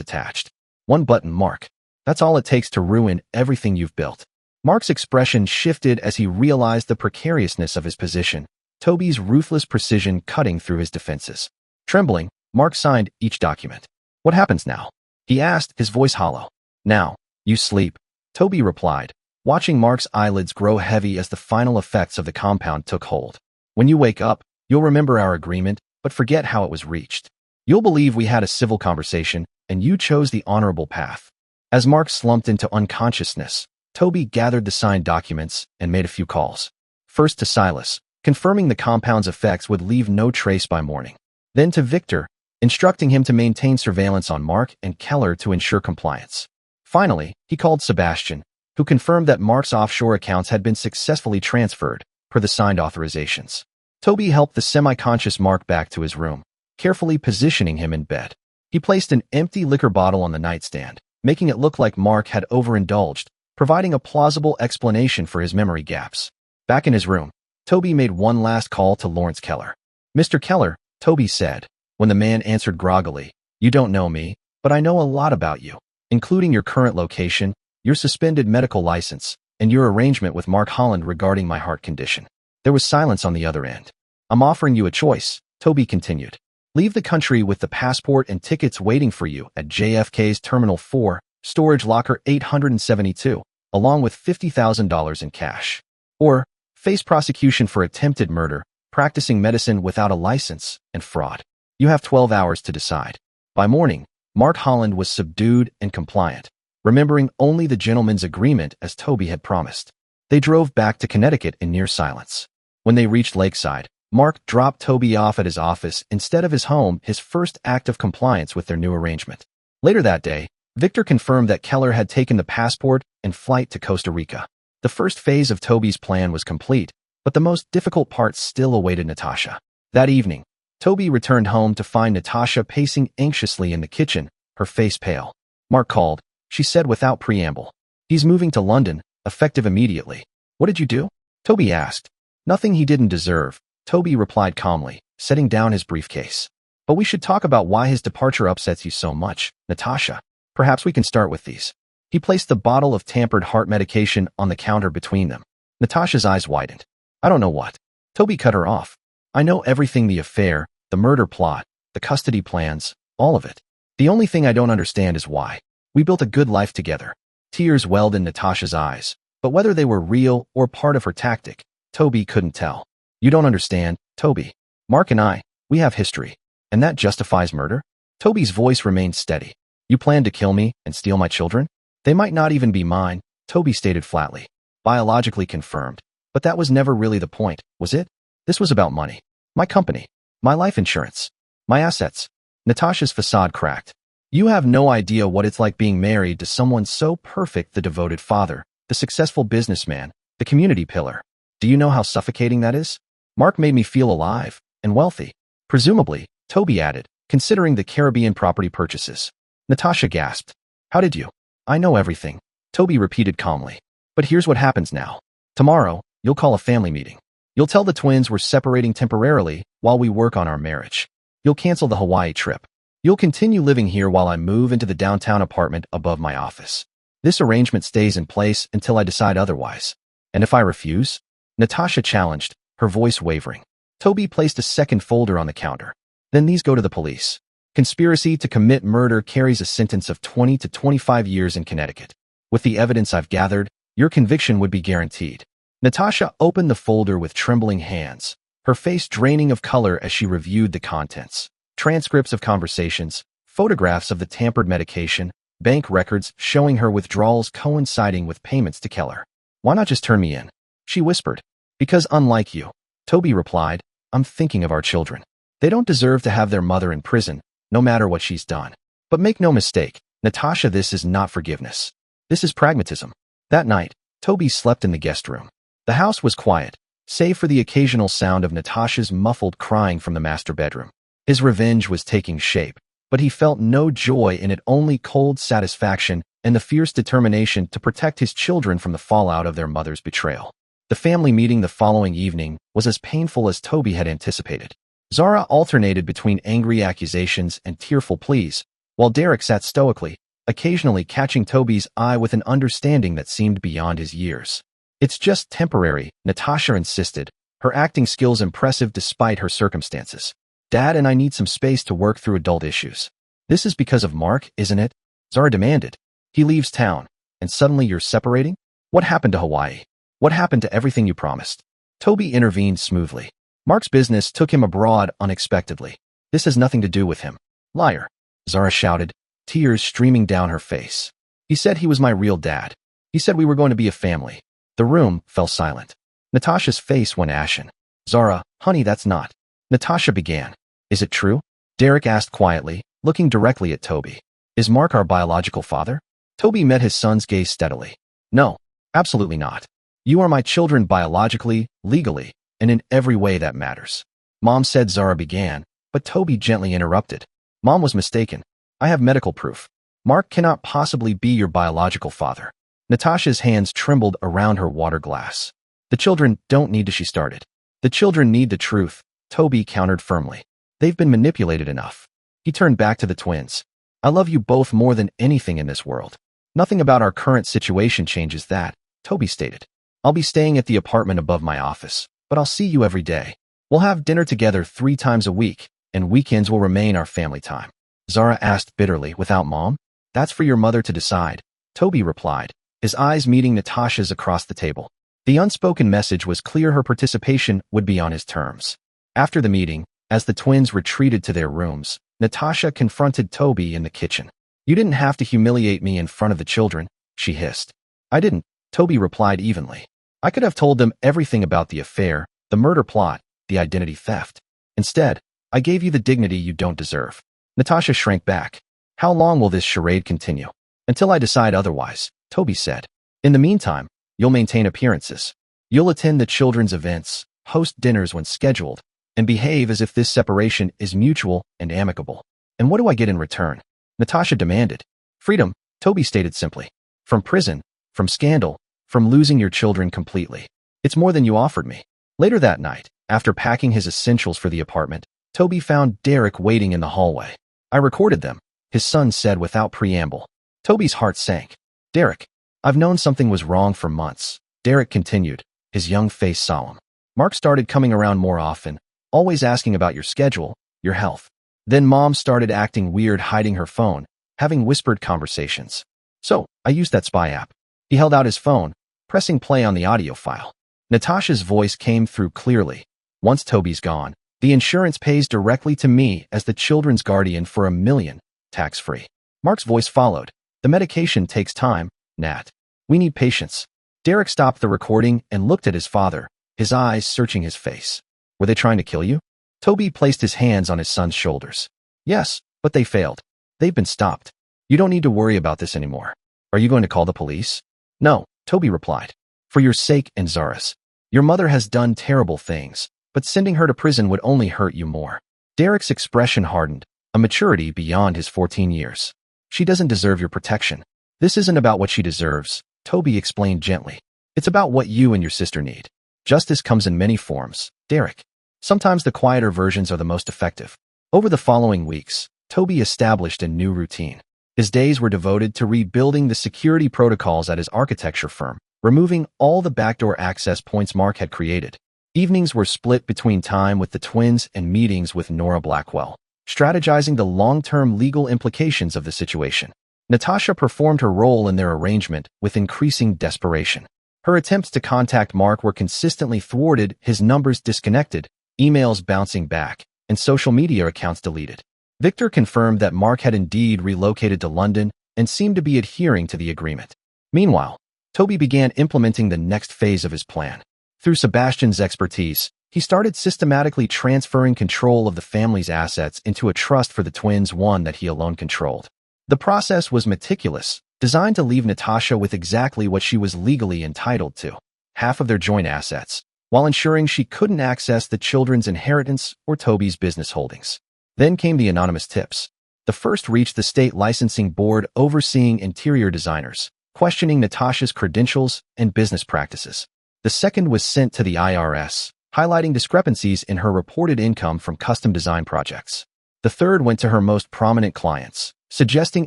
attached. One button, Mark. That's all it takes to ruin everything you've built. Mark's expression shifted as he realized the precariousness of his position, Toby's ruthless precision cutting through his defenses. Trembling, Mark signed each document. What happens now? He asked, his voice hollow. Now, you sleep, Toby replied, watching Mark's eyelids grow heavy as the final effects of the compound took hold. When you wake up, you'll remember our agreement, but forget how it was reached. You'll believe we had a civil conversation, and you chose the honorable path. As Mark slumped into unconsciousness, Toby gathered the signed documents and made a few calls. First to Silas, confirming the compound's effects would leave no trace by morning. Then to Victor, instructing him to maintain surveillance on Mark and Keller to ensure compliance. Finally, he called Sebastian, who confirmed that Mark's offshore accounts had been successfully transferred, per the signed authorizations. Toby helped the semi-conscious Mark back to his room, carefully positioning him in bed. He placed an empty liquor bottle on the nightstand, making it look like Mark had overindulged, providing a plausible explanation for his memory gaps. Back in his room, Toby made one last call to Lawrence Keller. Mr. Keller, Toby said, when the man answered groggily, you don't know me, but I know a lot about you, including your current location, your suspended medical license, and your arrangement with Mark Holland regarding my heart condition. There was silence on the other end. I'm offering you a choice, Toby continued. Leave the country with the passport and tickets waiting for you at JFK's Terminal 4, Storage Locker 872, along with $50,000 in cash. Or face prosecution for attempted murder, practicing medicine without a license, and fraud. You have 12 hours to decide. By morning, Mark Holland was subdued and compliant, remembering only the gentleman's agreement as Toby had promised. They drove back to Connecticut in near silence. When they reached Lakeside, Mark dropped Toby off at his office instead of his home, his first act of compliance with their new arrangement. Later that day, Victor confirmed that Keller had taken the passport and flight to Costa Rica. The first phase of Toby's plan was complete, but the most difficult part still awaited Natasha. That evening, Toby returned home to find Natasha pacing anxiously in the kitchen, her face pale. Mark called, she said without preamble. He's moving to London, effective immediately. What did you do? Toby asked. Nothing he didn't deserve, Toby replied calmly, setting down his briefcase. But we should talk about why his departure upsets you so much, Natasha. Perhaps we can start with these. He placed the bottle of tampered heart medication on the counter between them. Natasha's eyes widened. I don't know what. Toby cut her off. I know everything, the affair, the murder plot, the custody plans, all of it. The only thing I don't understand is why. We built a good life together. Tears welled in Natasha's eyes, but whether they were real or part of her tactic, Toby couldn't tell. You don't understand, Toby. Mark and I, we have history. And that justifies murder? Toby's voice remained steady. You plan to kill me and steal my children? They might not even be mine, Toby stated flatly. Biologically confirmed. But that was never really the point, was it? This was about money. My company. My life insurance. My assets. Natasha's facade cracked. You have no idea what it's like being married to someone so perfect, the devoted father, the successful businessman, the community pillar. Do you know how suffocating that is? Mark made me feel alive and wealthy. Presumably, Toby added, considering the Caribbean property purchases. Natasha gasped. How did you? I know everything, Toby repeated calmly. But here's what happens now. Tomorrow, you'll call a family meeting. You'll tell the twins we're separating temporarily while we work on our marriage. You'll cancel the Hawaii trip. You'll continue living here while I move into the downtown apartment above my office. This arrangement stays in place until I decide otherwise. And if I refuse? Natasha challenged, her voice wavering. Toby placed a second folder on the counter. Then these go to the police. Conspiracy to commit murder carries a sentence of 20 to 25 years in Connecticut. With the evidence I've gathered, your conviction would be guaranteed. Natasha opened the folder with trembling hands, her face draining of color as she reviewed the contents. Transcripts of conversations, photographs of the tampered medication, bank records showing her withdrawals coinciding with payments to Keller. Why not just turn me in? She whispered. Because unlike you, Toby replied, I'm thinking of our children. They don't deserve to have their mother in prison, no matter what she's done. But make no mistake, Natasha, this is not forgiveness. This is pragmatism. That night, Toby slept in the guest room. The house was quiet, save for the occasional sound of Natasha's muffled crying from the master bedroom. His revenge was taking shape, but he felt no joy in it, only cold satisfaction and the fierce determination to protect his children from the fallout of their mother's betrayal. The family meeting the following evening was as painful as Toby had anticipated. Zara alternated between angry accusations and tearful pleas, while Derek sat stoically, occasionally catching Toby's eye with an understanding that seemed beyond his years. "It's just temporary," Natasha insisted, her acting skills impressive despite her circumstances. "Dad and I need some space to work through adult issues." "This is because of Mark, isn't it?" Zara demanded. "He leaves town, and suddenly you're separating? What happened to Hawaii? What happened to everything you promised?" Toby intervened smoothly. "Mark's business took him abroad unexpectedly. This has nothing to do with him." "Liar," Zara shouted, tears streaming down her face. "He said he was my real dad. He said we were going to be a family." The room fell silent. Natasha's face went ashen. "Zara, honey, that's not." Natasha began. "Is it true?" Derek asked quietly, looking directly at Toby. "Is Mark our biological father?" Toby met his son's gaze steadily. "No, absolutely not. You are my children biologically, legally, and in every way that matters." "Mom said," Zara began, but Toby gently interrupted. "Mom was mistaken. I have medical proof. Mark cannot possibly be your biological father." Natasha's hands trembled around her water glass. "The children don't need to," she started. "The children need the truth," Toby countered firmly. "They've been manipulated enough." He turned back to the twins. "I love you both more than anything in this world. Nothing about our current situation changes that," Toby stated. "I'll be staying at the apartment above my office, but I'll see you every day. We'll have dinner together 3 times a week, and weekends will remain our family time." Zara asked bitterly, "Without Mom?" "That's for your mother to decide," Toby replied, his eyes meeting Natasha's across the table. The unspoken message was clear: her participation would be on his terms. After the meeting, as the twins retreated to their rooms, Natasha confronted Toby in the kitchen. "You didn't have to humiliate me in front of the children," she hissed. "I didn't," Toby replied evenly. "I could have told them everything about the affair, the murder plot, the identity theft. Instead, I gave you the dignity you don't deserve." Natasha shrank back. "How long will this charade continue?" "Until I decide otherwise," Toby said. "In the meantime, you'll maintain appearances. You'll attend the children's events, host dinners when scheduled, and behave as if this separation is mutual and amicable." "And what do I get in return?" Natasha demanded. "Freedom," Toby stated simply. "From prison, from scandal, from losing your children completely. It's more than you offered me." Later that night, after packing his essentials for the apartment, Toby found Derek waiting in the hallway. "I recorded them," his son said without preamble. Toby's heart sank. "Derek, I've known something was wrong for months," Derek continued, his young face solemn. "Mark started coming around more often, always asking about your schedule, your health. Then Mom started acting weird, hiding her phone, having whispered conversations. So, I used that spy app." He held out his phone, pressing play on the audio file. Natasha's voice came through clearly. "Once Toby's gone, the insurance pays directly to me as the children's guardian for $1 million, tax-free." Mark's voice followed. "The medication takes time, Nat. We need patience." Derek stopped the recording and looked at his father, his eyes searching his face. "Were they trying to kill you?" Toby placed his hands on his son's shoulders. "Yes, but they failed. They've been stopped. You don't need to worry about this anymore." "Are you going to call the police?" "No," Toby replied. "For your sake and Zara's. Your mother has done terrible things, but sending her to prison would only hurt you more." Derek's expression hardened, a maturity beyond his 14 years. "She doesn't deserve your protection." "This isn't about what she deserves," Toby explained gently. "It's about what you and your sister need. Justice comes in many forms, Derek. Sometimes the quieter versions are the most effective." Over the following weeks, Toby established a new routine. His days were devoted to rebuilding the security protocols at his architecture firm, removing all the backdoor access points Mark had created. Evenings were split between time with the twins and meetings with Nora Blackwell, strategizing the long-term legal implications of the situation. Natasha performed her role in their arrangement with increasing desperation. Her attempts to contact Mark were consistently thwarted, his numbers disconnected, emails bouncing back, and social media accounts deleted. Victor confirmed that Mark had indeed relocated to London and seemed to be adhering to the agreement. Meanwhile, Toby began implementing the next phase of his plan. Through Sebastian's expertise, he started systematically transferring control of the family's assets into a trust for the twins, one that he alone controlled. The process was meticulous, designed to leave Natasha with exactly what she was legally entitled to, half of their joint assets, while ensuring she couldn't access the children's inheritance or Toby's business holdings. Then came the anonymous tips. The first reached the state licensing board overseeing interior designers, questioning Natasha's credentials and business practices. The second was sent to the IRS, highlighting discrepancies in her reported income from custom design projects. The third went to her most prominent clients, suggesting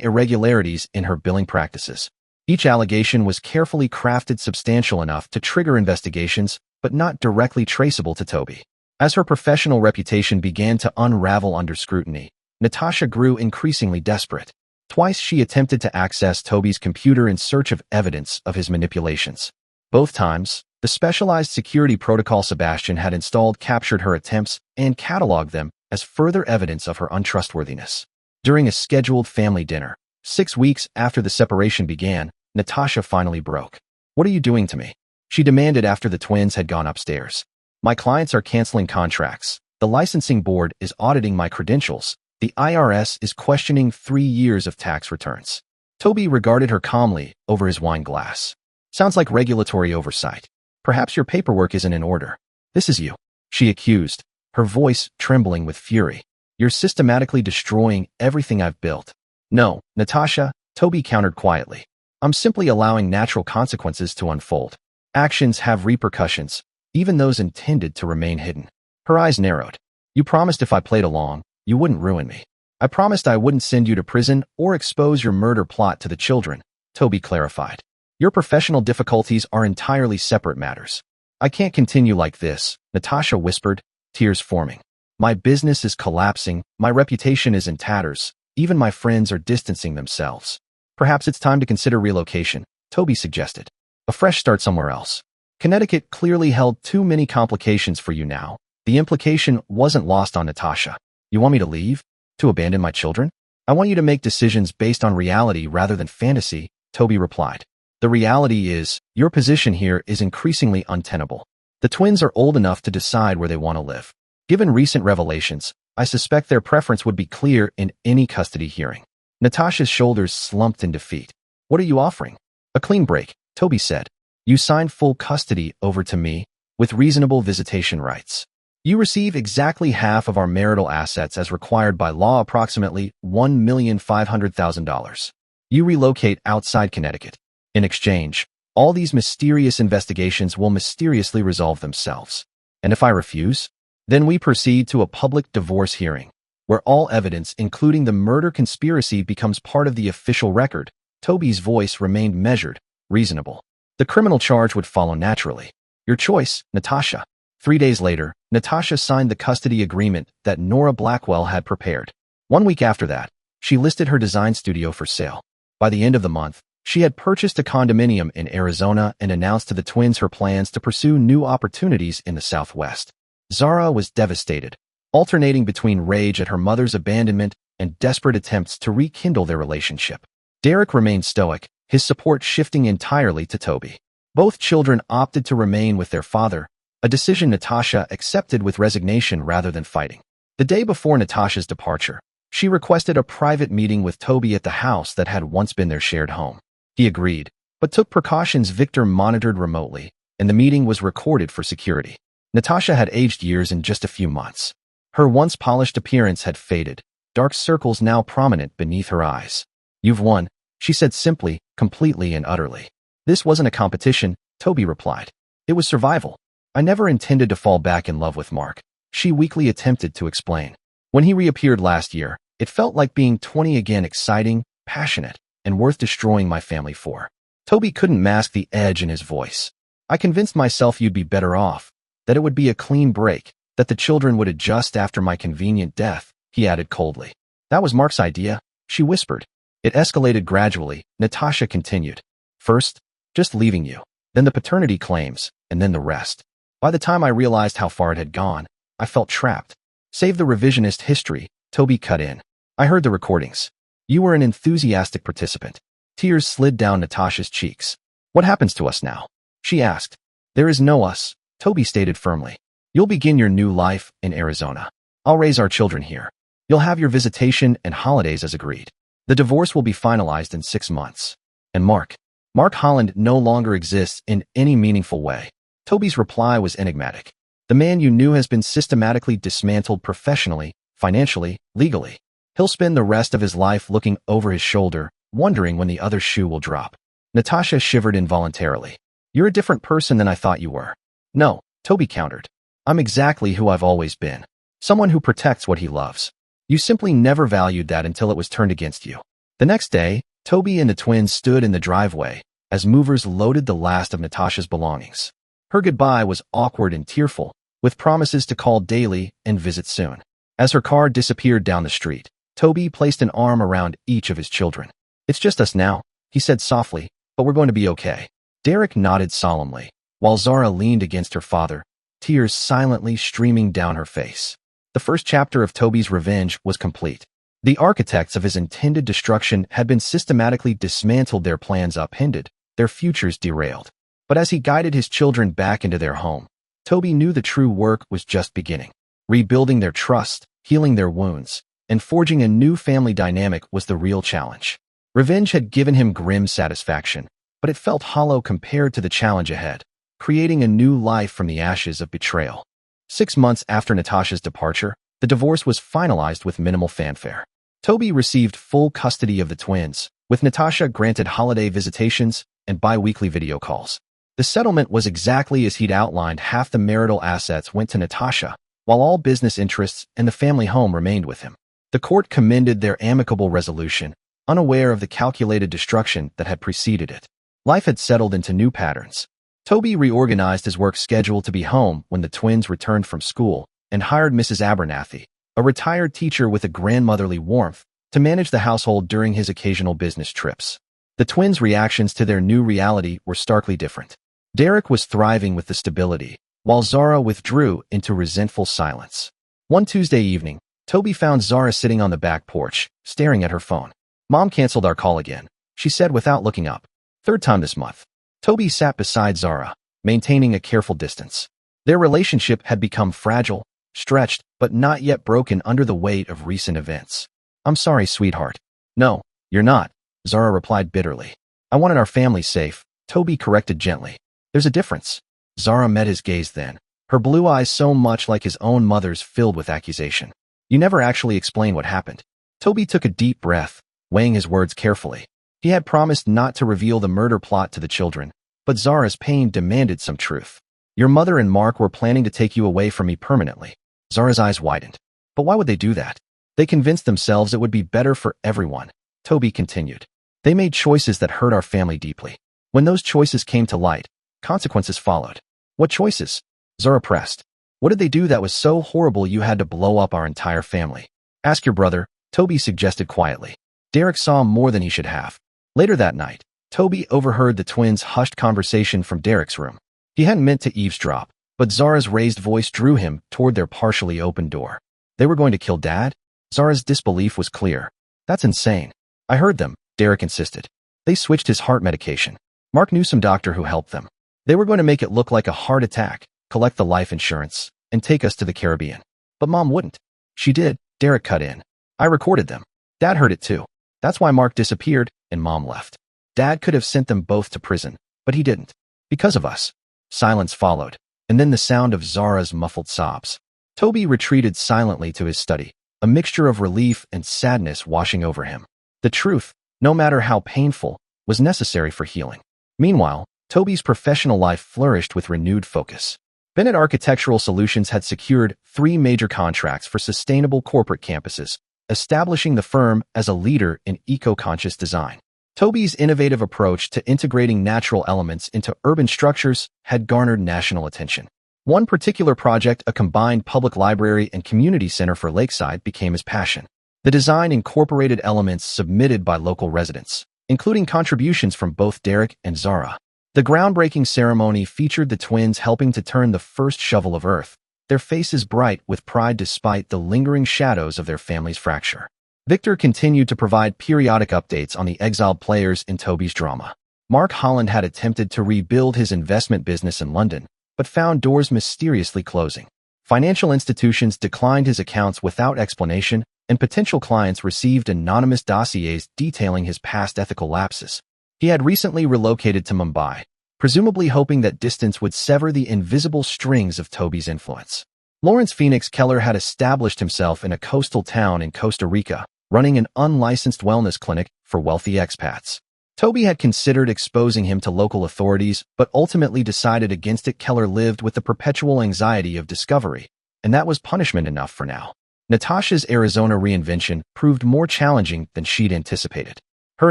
irregularities in her billing practices. Each allegation was carefully crafted, substantial enough to trigger investigations, but not directly traceable to Toby. As her professional reputation began to unravel under scrutiny, Natasha grew increasingly desperate. Twice she attempted to access Toby's computer in search of evidence of his manipulations. Both times, the specialized security protocol Sebastian had installed captured her attempts and cataloged them as further evidence of her untrustworthiness. During a scheduled family dinner, 6 weeks after the separation began, Natasha finally broke. "What are you doing to me?" she demanded after the twins had gone upstairs. "My clients are canceling contracts. The licensing board is auditing my credentials. The IRS is questioning 3 years of tax returns." Toby regarded her calmly over his wine glass. "Sounds like regulatory oversight. Perhaps your paperwork isn't in order." "This is you," she accused, her voice trembling with fury. "You're systematically destroying everything I've built." "No, Natasha," Toby countered quietly. "I'm simply allowing natural consequences to unfold. Actions have repercussions, even those intended to remain hidden." Her eyes narrowed. "You promised if I played along, you wouldn't ruin me." "I promised I wouldn't send you to prison or expose your murder plot to the children," Toby clarified. "Your professional difficulties are entirely separate matters." "I can't continue like this," Natasha whispered, tears forming. "My business is collapsing, my reputation is in tatters, even my friends are distancing themselves." "Perhaps it's time to consider relocation," Toby suggested. "A fresh start somewhere else. Connecticut clearly held too many complications for you now." The implication wasn't lost on Natasha. "You want me to leave? To abandon my children?" "I want you to make decisions based on reality rather than fantasy," Toby replied. "The reality is, your position here is increasingly untenable. The twins are old enough to decide where they want to live. Given recent revelations, I suspect their preference would be clear in any custody hearing." Natasha's shoulders slumped in defeat. "What are you offering?" "A clean break," Toby said. "You sign full custody over to me, with reasonable visitation rights. You receive exactly half of our marital assets as required by law, approximately $1,500,000. You relocate outside Connecticut. In exchange, all these mysterious investigations will mysteriously resolve themselves. And if I refuse, then we proceed to a public divorce hearing, where all evidence, including the murder conspiracy, becomes part of the official record." Toby's voice remained measured, reasonable. "The criminal charge would follow naturally. Your choice, Natasha." 3 days later, Natasha signed the custody agreement that Nora Blackwell had prepared. 1 week after that, she listed her design studio for sale. By the end of the month, she had purchased a condominium in Arizona and announced to the twins her plans to pursue new opportunities in the Southwest. Zara was devastated, alternating between rage at her mother's abandonment and desperate attempts to rekindle their relationship. Derek remained stoic, his support shifting entirely to Toby. Both children opted to remain with their father, a decision Natasha accepted with resignation rather than fighting. The day before Natasha's departure, she requested a private meeting with Toby at the house that had once been their shared home. He agreed, but took precautions. Victor monitored remotely, and the meeting was recorded for security. Natasha had aged years in just a few months. Her once polished appearance had faded, dark circles now prominent beneath her eyes. "You've won," she said simply, completely and utterly. "This wasn't a competition," Toby replied. "It was survival. I never intended to fall back in love with Mark," she weakly attempted to explain. "When he reappeared last year, it felt like being 20 again, exciting, passionate, and worth destroying my family for." Toby couldn't mask the edge in his voice. "I convinced myself you'd be better off, that it would be a clean break, that the children would adjust after my convenient death," he added coldly. "That was Mark's idea," she whispered. "It escalated gradually," Natasha continued. "First, just leaving you, then the paternity claims, and then the rest. By the time I realized how far it had gone, I felt trapped." "Save the revisionist history," Toby cut in. "I heard the recordings. You were an enthusiastic participant." Tears slid down Natasha's cheeks. "What happens to us now?" she asked. "There is no us," Toby stated firmly. "You'll begin your new life in Arizona. I'll raise our children here. You'll have your visitation and holidays as agreed. The divorce will be finalized in 6 months. And Mark Holland no longer exists in any meaningful way." Toby's reply was enigmatic. "The man you knew has been systematically dismantled professionally, financially, legally. He'll spend the rest of his life looking over his shoulder, wondering when the other shoe will drop." Natasha shivered involuntarily. You're a different person than I thought you were. No, Toby countered. I'm exactly who I've always been. Someone who protects what he loves. You simply never valued that until it was turned against you. The next day, Toby and the twins stood in the driveway as movers loaded the last of Natasha's belongings. Her goodbye was awkward and tearful, with promises to call daily and visit soon. As her car disappeared down the street, Toby placed an arm around each of his children. It's just us now, he said softly, but we're going to be okay. Derek nodded solemnly, while Zara leaned against her father, tears silently streaming down her face. The first chapter of Toby's revenge was complete. The architects of his intended destruction had been systematically dismantled, their plans upended, their futures derailed. But as he guided his children back into their home, Toby knew the true work was just beginning. Rebuilding their trust, healing their wounds, and forging a new family dynamic was the real challenge. Revenge had given him grim satisfaction, but it felt hollow compared to the challenge ahead, creating a new life from the ashes of betrayal. 6 months after Natasha's departure, the divorce was finalized with minimal fanfare. Toby received full custody of the twins, with Natasha granted holiday visitations and bi-weekly video calls. The settlement was exactly as he'd outlined. Half the marital assets went to Natasha, while all business interests and the family home remained with him. The court commended their amicable resolution, unaware of the calculated destruction that had preceded it. Life had settled into new patterns. Toby reorganized his work schedule to be home when the twins returned from school and hired Mrs. Abernathy, a retired teacher with a grandmotherly warmth, to manage the household during his occasional business trips. The twins' reactions to their new reality were starkly different. Derek was thriving with the stability, while Zara withdrew into resentful silence. One Tuesday evening, Toby found Zara sitting on the back porch, staring at her phone. Mom canceled our call again, she said without looking up. 3rd time this month. Toby sat beside Zara, maintaining a careful distance. Their relationship had become fragile, stretched, but not yet broken under the weight of recent events. I'm sorry, sweetheart. No, you're not, Zara replied bitterly. I wanted our family safe, Toby corrected gently. There's a difference. Zara met his gaze then, her blue eyes so much like his own mother's, filled with accusation. You never actually explain what happened. Toby took a deep breath, weighing his words carefully. He had promised not to reveal the murder plot to the children, but Zara's pain demanded some truth. Your mother and Mark were planning to take you away from me permanently. Zara's eyes widened. But why would they do that? They convinced themselves it would be better for everyone, Toby continued. They made choices that hurt our family deeply. When those choices came to light, consequences followed. What choices? Zara pressed. What did they do that was so horrible you had to blow up our entire family? Ask your brother, Toby suggested quietly. Derek saw more than he should have. Later that night, Toby overheard the twins' hushed conversation from Derek's room. He hadn't meant to eavesdrop, but Zara's raised voice drew him toward their partially open door. They were going to kill Dad? Zara's disbelief was clear. That's insane. I heard them, Derek insisted. They switched his heart medication. Mark knew some doctor who helped them. They were going to make it look like a heart attack, collect the life insurance, and take us to the Caribbean. But Mom wouldn't. She did, Derek cut in. I recorded them. Dad heard it too. That's why Mark disappeared and Mom left. Dad could have sent them both to prison, but he didn't. Because of us. Silence followed, and then the sound of Zara's muffled sobs. Toby retreated silently to his study, a mixture of relief and sadness washing over him. The truth, no matter how painful, was necessary for healing. Meanwhile, Toby's professional life flourished with renewed focus. Bennett Architectural Solutions had secured 3 major contracts for sustainable corporate campuses, establishing the firm as a leader in eco-conscious design. Toby's innovative approach to integrating natural elements into urban structures had garnered national attention. One particular project, a combined public library and community center for Lakeside, became his passion. The design incorporated elements submitted by local residents, including contributions from both Derek and Zara. The groundbreaking ceremony featured the twins helping to turn the first shovel of earth, their faces bright with pride despite the lingering shadows of their family's fracture. Victor continued to provide periodic updates on the exiled players in Toby's drama. Mark Holland had attempted to rebuild his investment business in London, but found doors mysteriously closing. Financial institutions declined his accounts without explanation, and potential clients received anonymous dossiers detailing his past ethical lapses. He had recently relocated to Mumbai, presumably hoping that distance would sever the invisible strings of Toby's influence. Lawrence Phoenix Keller had established himself in a coastal town in Costa Rica, running an unlicensed wellness clinic for wealthy expats. Toby had considered exposing him to local authorities, but ultimately decided against it. Keller lived with the perpetual anxiety of discovery, and that was punishment enough for now. Natasha's Arizona reinvention proved more challenging than she'd anticipated. Her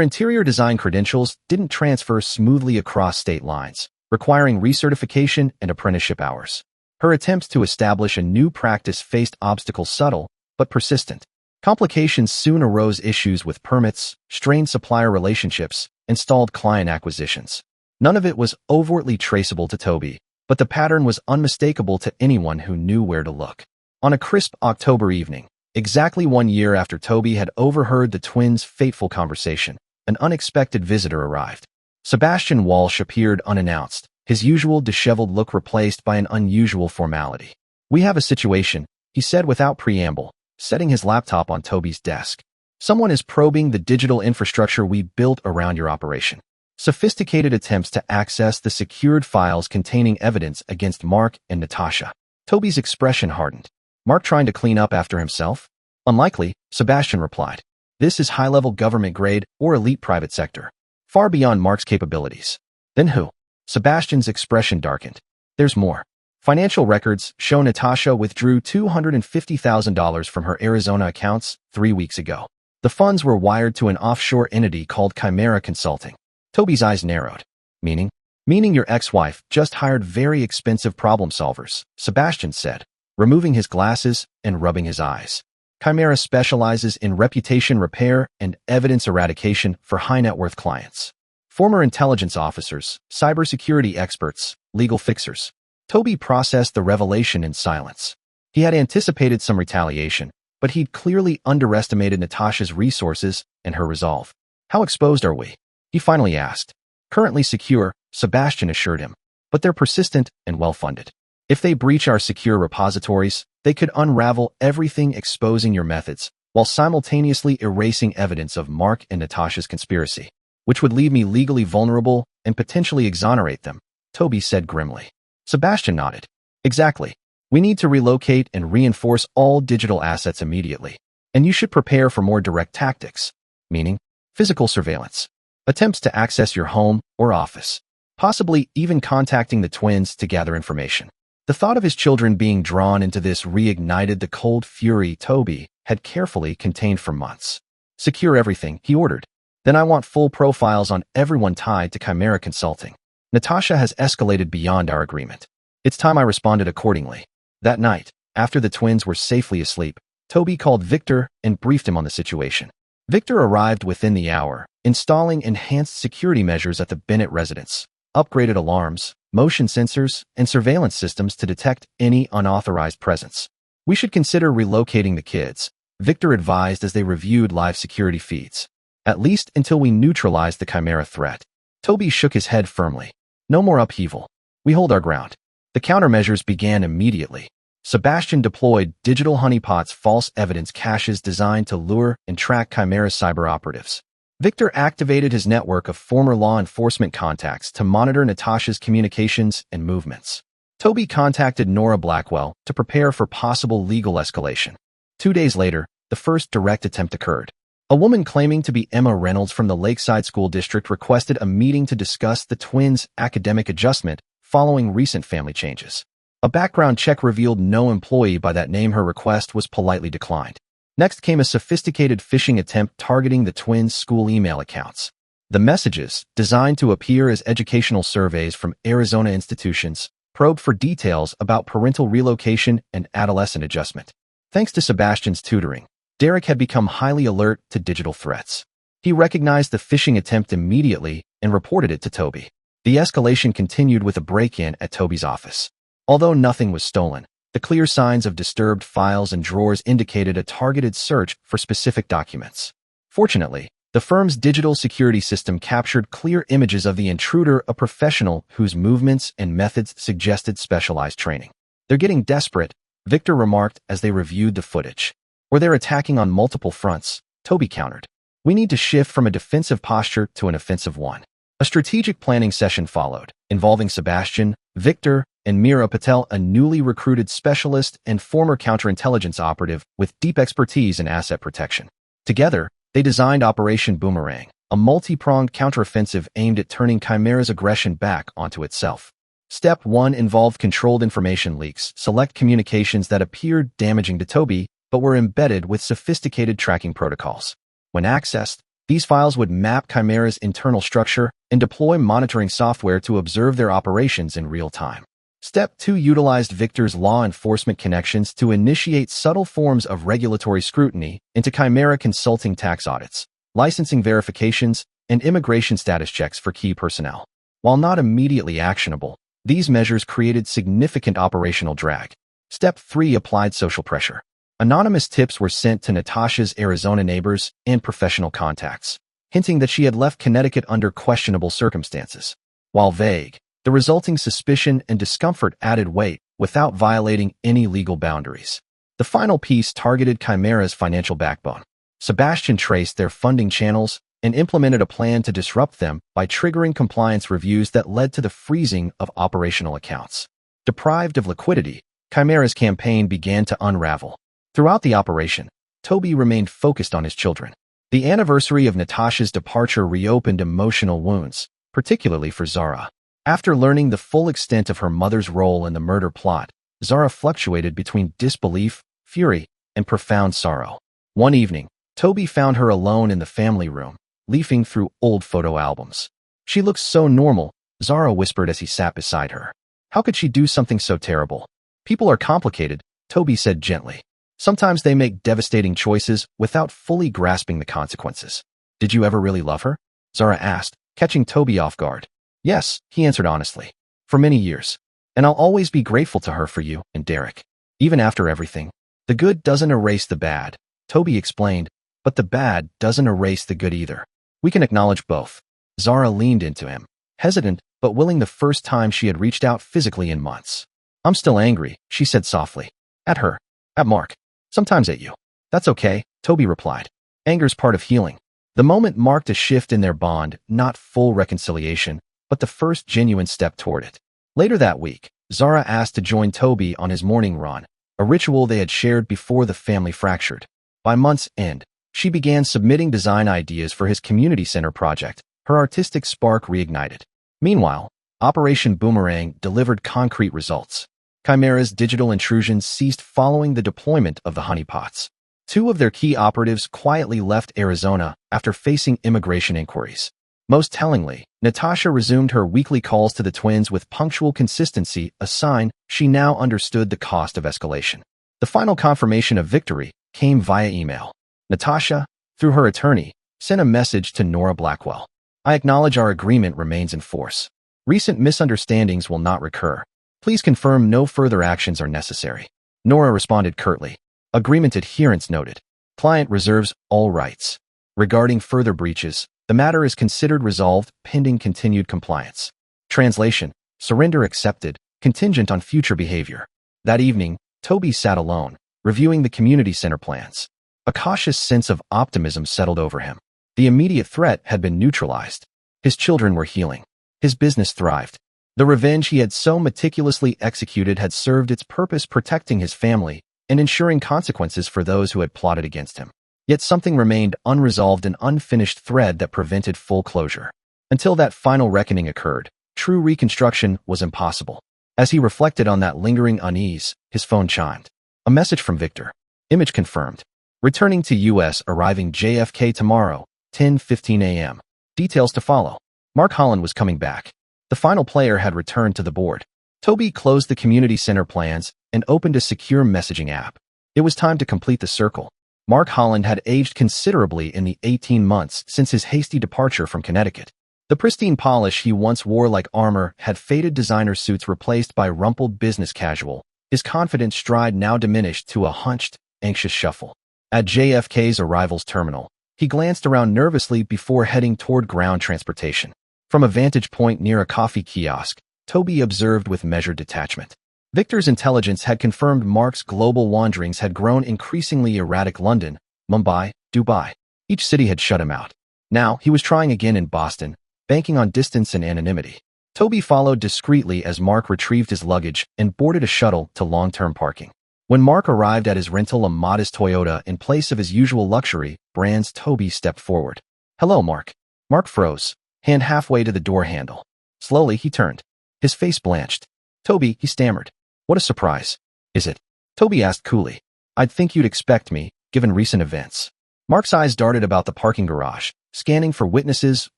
interior design credentials didn't transfer smoothly across state lines, requiring recertification and apprenticeship hours. Her attempts to establish a new practice faced obstacles subtle but persistent. Complications soon arose: issues with permits, strained supplier relationships, and stalled client acquisitions. None of it was overtly traceable to Toby, but the pattern was unmistakable to anyone who knew where to look. On a crisp October evening, exactly 1 year after Toby had overheard the twins' fateful conversation, an unexpected visitor arrived. Sebastian Walsh appeared unannounced, his usual disheveled look replaced by an unusual formality. "We have a situation," he said without preamble, setting his laptop on Toby's desk. "Someone is probing the digital infrastructure we built around your operation. Sophisticated attempts to access the secured files containing evidence against Mark and Natasha." Toby's expression hardened. "Mark trying to clean up after himself?" "Unlikely," Sebastian replied. "This is high-level government grade or elite private sector, far beyond Mark's capabilities." "Then who?" Sebastian's expression darkened. "There's more. Financial records show Natasha withdrew $250,000 from her Arizona accounts 3 weeks ago. The funds were wired to an offshore entity called Chimera Consulting." Toby's eyes narrowed. "Meaning?" "Meaning your ex-wife just hired very expensive problem solvers," Sebastian said, removing his glasses and rubbing his eyes. "Chimera specializes in reputation repair and evidence eradication for high-net-worth clients. Former intelligence officers, cybersecurity experts, legal fixers." Toby processed the revelation in silence. He had anticipated some retaliation, but he'd clearly underestimated Natasha's resources and her resolve. "How exposed are we?" he finally asked. "Currently secure," Sebastian assured him, "but they're persistent and well-funded. If they breach our secure repositories, they could unravel everything, exposing your methods, while simultaneously erasing evidence of Mark and Natasha's conspiracy, which would leave me legally vulnerable and potentially exonerate them," Toby said grimly. Sebastian nodded. "Exactly. We need to relocate and reinforce all digital assets immediately. And you should prepare for more direct tactics, meaning physical surveillance, attempts to access your home or office, possibly even contacting the twins to gather information." The thought of his children being drawn into this reignited the cold fury Toby had carefully contained for months. "Secure everything," he ordered. "Then I want full profiles on everyone tied to Chimera Consulting. Natasha has escalated beyond our agreement." It's time I responded accordingly. That night, after the twins were safely asleep, Toby called Victor and briefed him on the situation. Victor arrived within the hour, installing enhanced security measures at the Bennett residence, upgraded alarms, motion sensors, and surveillance systems to detect any unauthorized presence. "We should consider relocating the kids," Victor advised as they reviewed live security feeds. "At least until we neutralize the Chimera threat." Toby shook his head firmly. "No more upheaval. We hold our ground." The countermeasures began immediately. Sebastian deployed digital honeypots, false evidence caches designed to lure and track Chimera's cyber operatives. Victor activated his network of former law enforcement contacts to monitor Natasha's communications and movements. Toby contacted Nora Blackwell to prepare for possible legal escalation. 2 days later, the first direct attempt occurred. A woman claiming to be Emma Reynolds from the Lakeside School District requested a meeting to discuss the twins' academic adjustment following recent family changes. A background check revealed no employee by that name. Her request was politely declined. Next came a sophisticated phishing attempt targeting the twins' school email accounts. The messages, designed to appear as educational surveys from Arizona institutions, probed for details about parental relocation and adolescent adjustment. Thanks to Sebastian's tutoring, Derek had become highly alert to digital threats. He recognized the phishing attempt immediately and reported it to Toby. The escalation continued with a break-in at Toby's office. Although nothing was stolen, the clear signs of disturbed files and drawers indicated a targeted search for specific documents. Fortunately, the firm's digital security system captured clear images of the intruder, a professional whose movements and methods suggested specialized training. "They're getting desperate," Victor remarked as they reviewed the footage. "Or they're attacking on multiple fronts," Toby countered. "We need to shift from a defensive posture to an offensive one." A strategic planning session followed, involving Sebastian, Victor, and Meera Patel, a newly recruited specialist and former counterintelligence operative with deep expertise in asset protection. Together, they designed Operation Boomerang, a multi-pronged counteroffensive aimed at turning Chimera's aggression back onto itself. Step 1 involved controlled information leaks. Select communications that appeared damaging to Toby but were embedded with sophisticated tracking protocols. When accessed, these files would map Chimera's internal structure and deploy monitoring software to observe their operations in real time. Step 2 utilized Victor's law enforcement connections to initiate subtle forms of regulatory scrutiny into Chimera consulting tax audits, licensing verifications, and immigration status checks for key personnel. While not immediately actionable, these measures created significant operational drag. Step 3 applied social pressure. Anonymous tips were sent to Natasha's Arizona neighbors and professional contacts, hinting that she had left Connecticut under questionable circumstances. While vague, the resulting suspicion and discomfort added weight without violating any legal boundaries. The final piece targeted Chimera's financial backbone. Sebastian traced their funding channels and implemented a plan to disrupt them by triggering compliance reviews that led to the freezing of operational accounts. Deprived of liquidity, Chimera's campaign began to unravel. Throughout the operation, Toby remained focused on his children. The anniversary of Natasha's departure reopened emotional wounds, particularly for Zara. After learning the full extent of her mother's role in the murder plot, Zara fluctuated between disbelief, fury, and profound sorrow. One evening, Toby found her alone in the family room, leafing through old photo albums. "She looks so normal," Zara whispered as he sat beside her. "How could she do something so terrible?" "People are complicated," Toby said gently. "Sometimes they make devastating choices without fully grasping the consequences." "Did you ever really love her?" Zara asked, catching Toby off guard. "Yes," he answered honestly. "For many years. And I'll always be grateful to her for you and Derek. Even after everything. The good doesn't erase the bad," Toby explained, "but the bad doesn't erase the good either. We can acknowledge both." Zara leaned into him, hesitant but willing the first time she had reached out physically in months. "I'm still angry," she said softly. "At her. At Mark. Sometimes at you." "That's okay," Toby replied. "Anger's part of healing." The moment marked a shift in their bond, not full reconciliation, but the first genuine step toward it. Later that week, Zara asked to join Toby on his morning run, a ritual they had shared before the family fractured. By month's end, she began submitting design ideas for his community center project, her artistic spark reignited. Meanwhile, Operation Boomerang delivered concrete results. Chimera's digital intrusions ceased following the deployment of the honeypots. 2 of their key operatives quietly left Arizona after facing immigration inquiries. Most tellingly, Natasha resumed her weekly calls to the twins with punctual consistency, a sign she now understood the cost of escalation. The final confirmation of victory came via email. Natasha, through her attorney, sent a message to Nora Blackwell. "I acknowledge our agreement remains in force. Recent misunderstandings will not recur. Please confirm no further actions are necessary." Nora responded curtly. "Agreement adherence noted. Client reserves all rights. Regarding further breaches, the matter is considered resolved pending continued compliance. Translation: surrender accepted, contingent on future behavior." That evening, Toby sat alone, reviewing the community center plans. A cautious sense of optimism settled over him. The immediate threat had been neutralized. His children were healing. His business thrived. The revenge he had so meticulously executed had served its purpose, protecting his family and ensuring consequences for those who had plotted against him. Yet something remained unresolved, an unfinished thread that prevented full closure. Until that final reckoning occurred, true reconstruction was impossible. As he reflected on that lingering unease, his phone chimed. A message from Victor. Image confirmed. Returning to U.S., arriving JFK tomorrow, 10:15 a.m. Details to follow. Mark Holland was coming back. The final player had returned to the board. Toby closed the community center plans and opened a secure messaging app. It was time to complete the circle. Mark Holland had aged considerably in the 18 months since his hasty departure from Connecticut. The pristine polish he once wore like armor had faded designer suits replaced by rumpled business casual, his confident stride now diminished to a hunched, anxious shuffle. At JFK's arrivals terminal, he glanced around nervously before heading toward ground transportation. From a vantage point near a coffee kiosk, Toby observed with measured detachment. Victor's intelligence had confirmed Mark's global wanderings had grown increasingly erratic. London, Mumbai, Dubai. Each city had shut him out. Now, he was trying again in Boston, banking on distance and anonymity. Toby followed discreetly as Mark retrieved his luggage and boarded a shuttle to long-term parking. When Mark arrived at his rental, a modest Toyota in place of his usual luxury brands, Toby stepped forward. "Hello, Mark." Mark froze, hand halfway to the door handle. Slowly, he turned. His face blanched. Toby, he stammered. What a surprise. Is it? Toby asked coolly. I'd think you'd expect me, given recent events. Mark's eyes darted about the parking garage, scanning for witnesses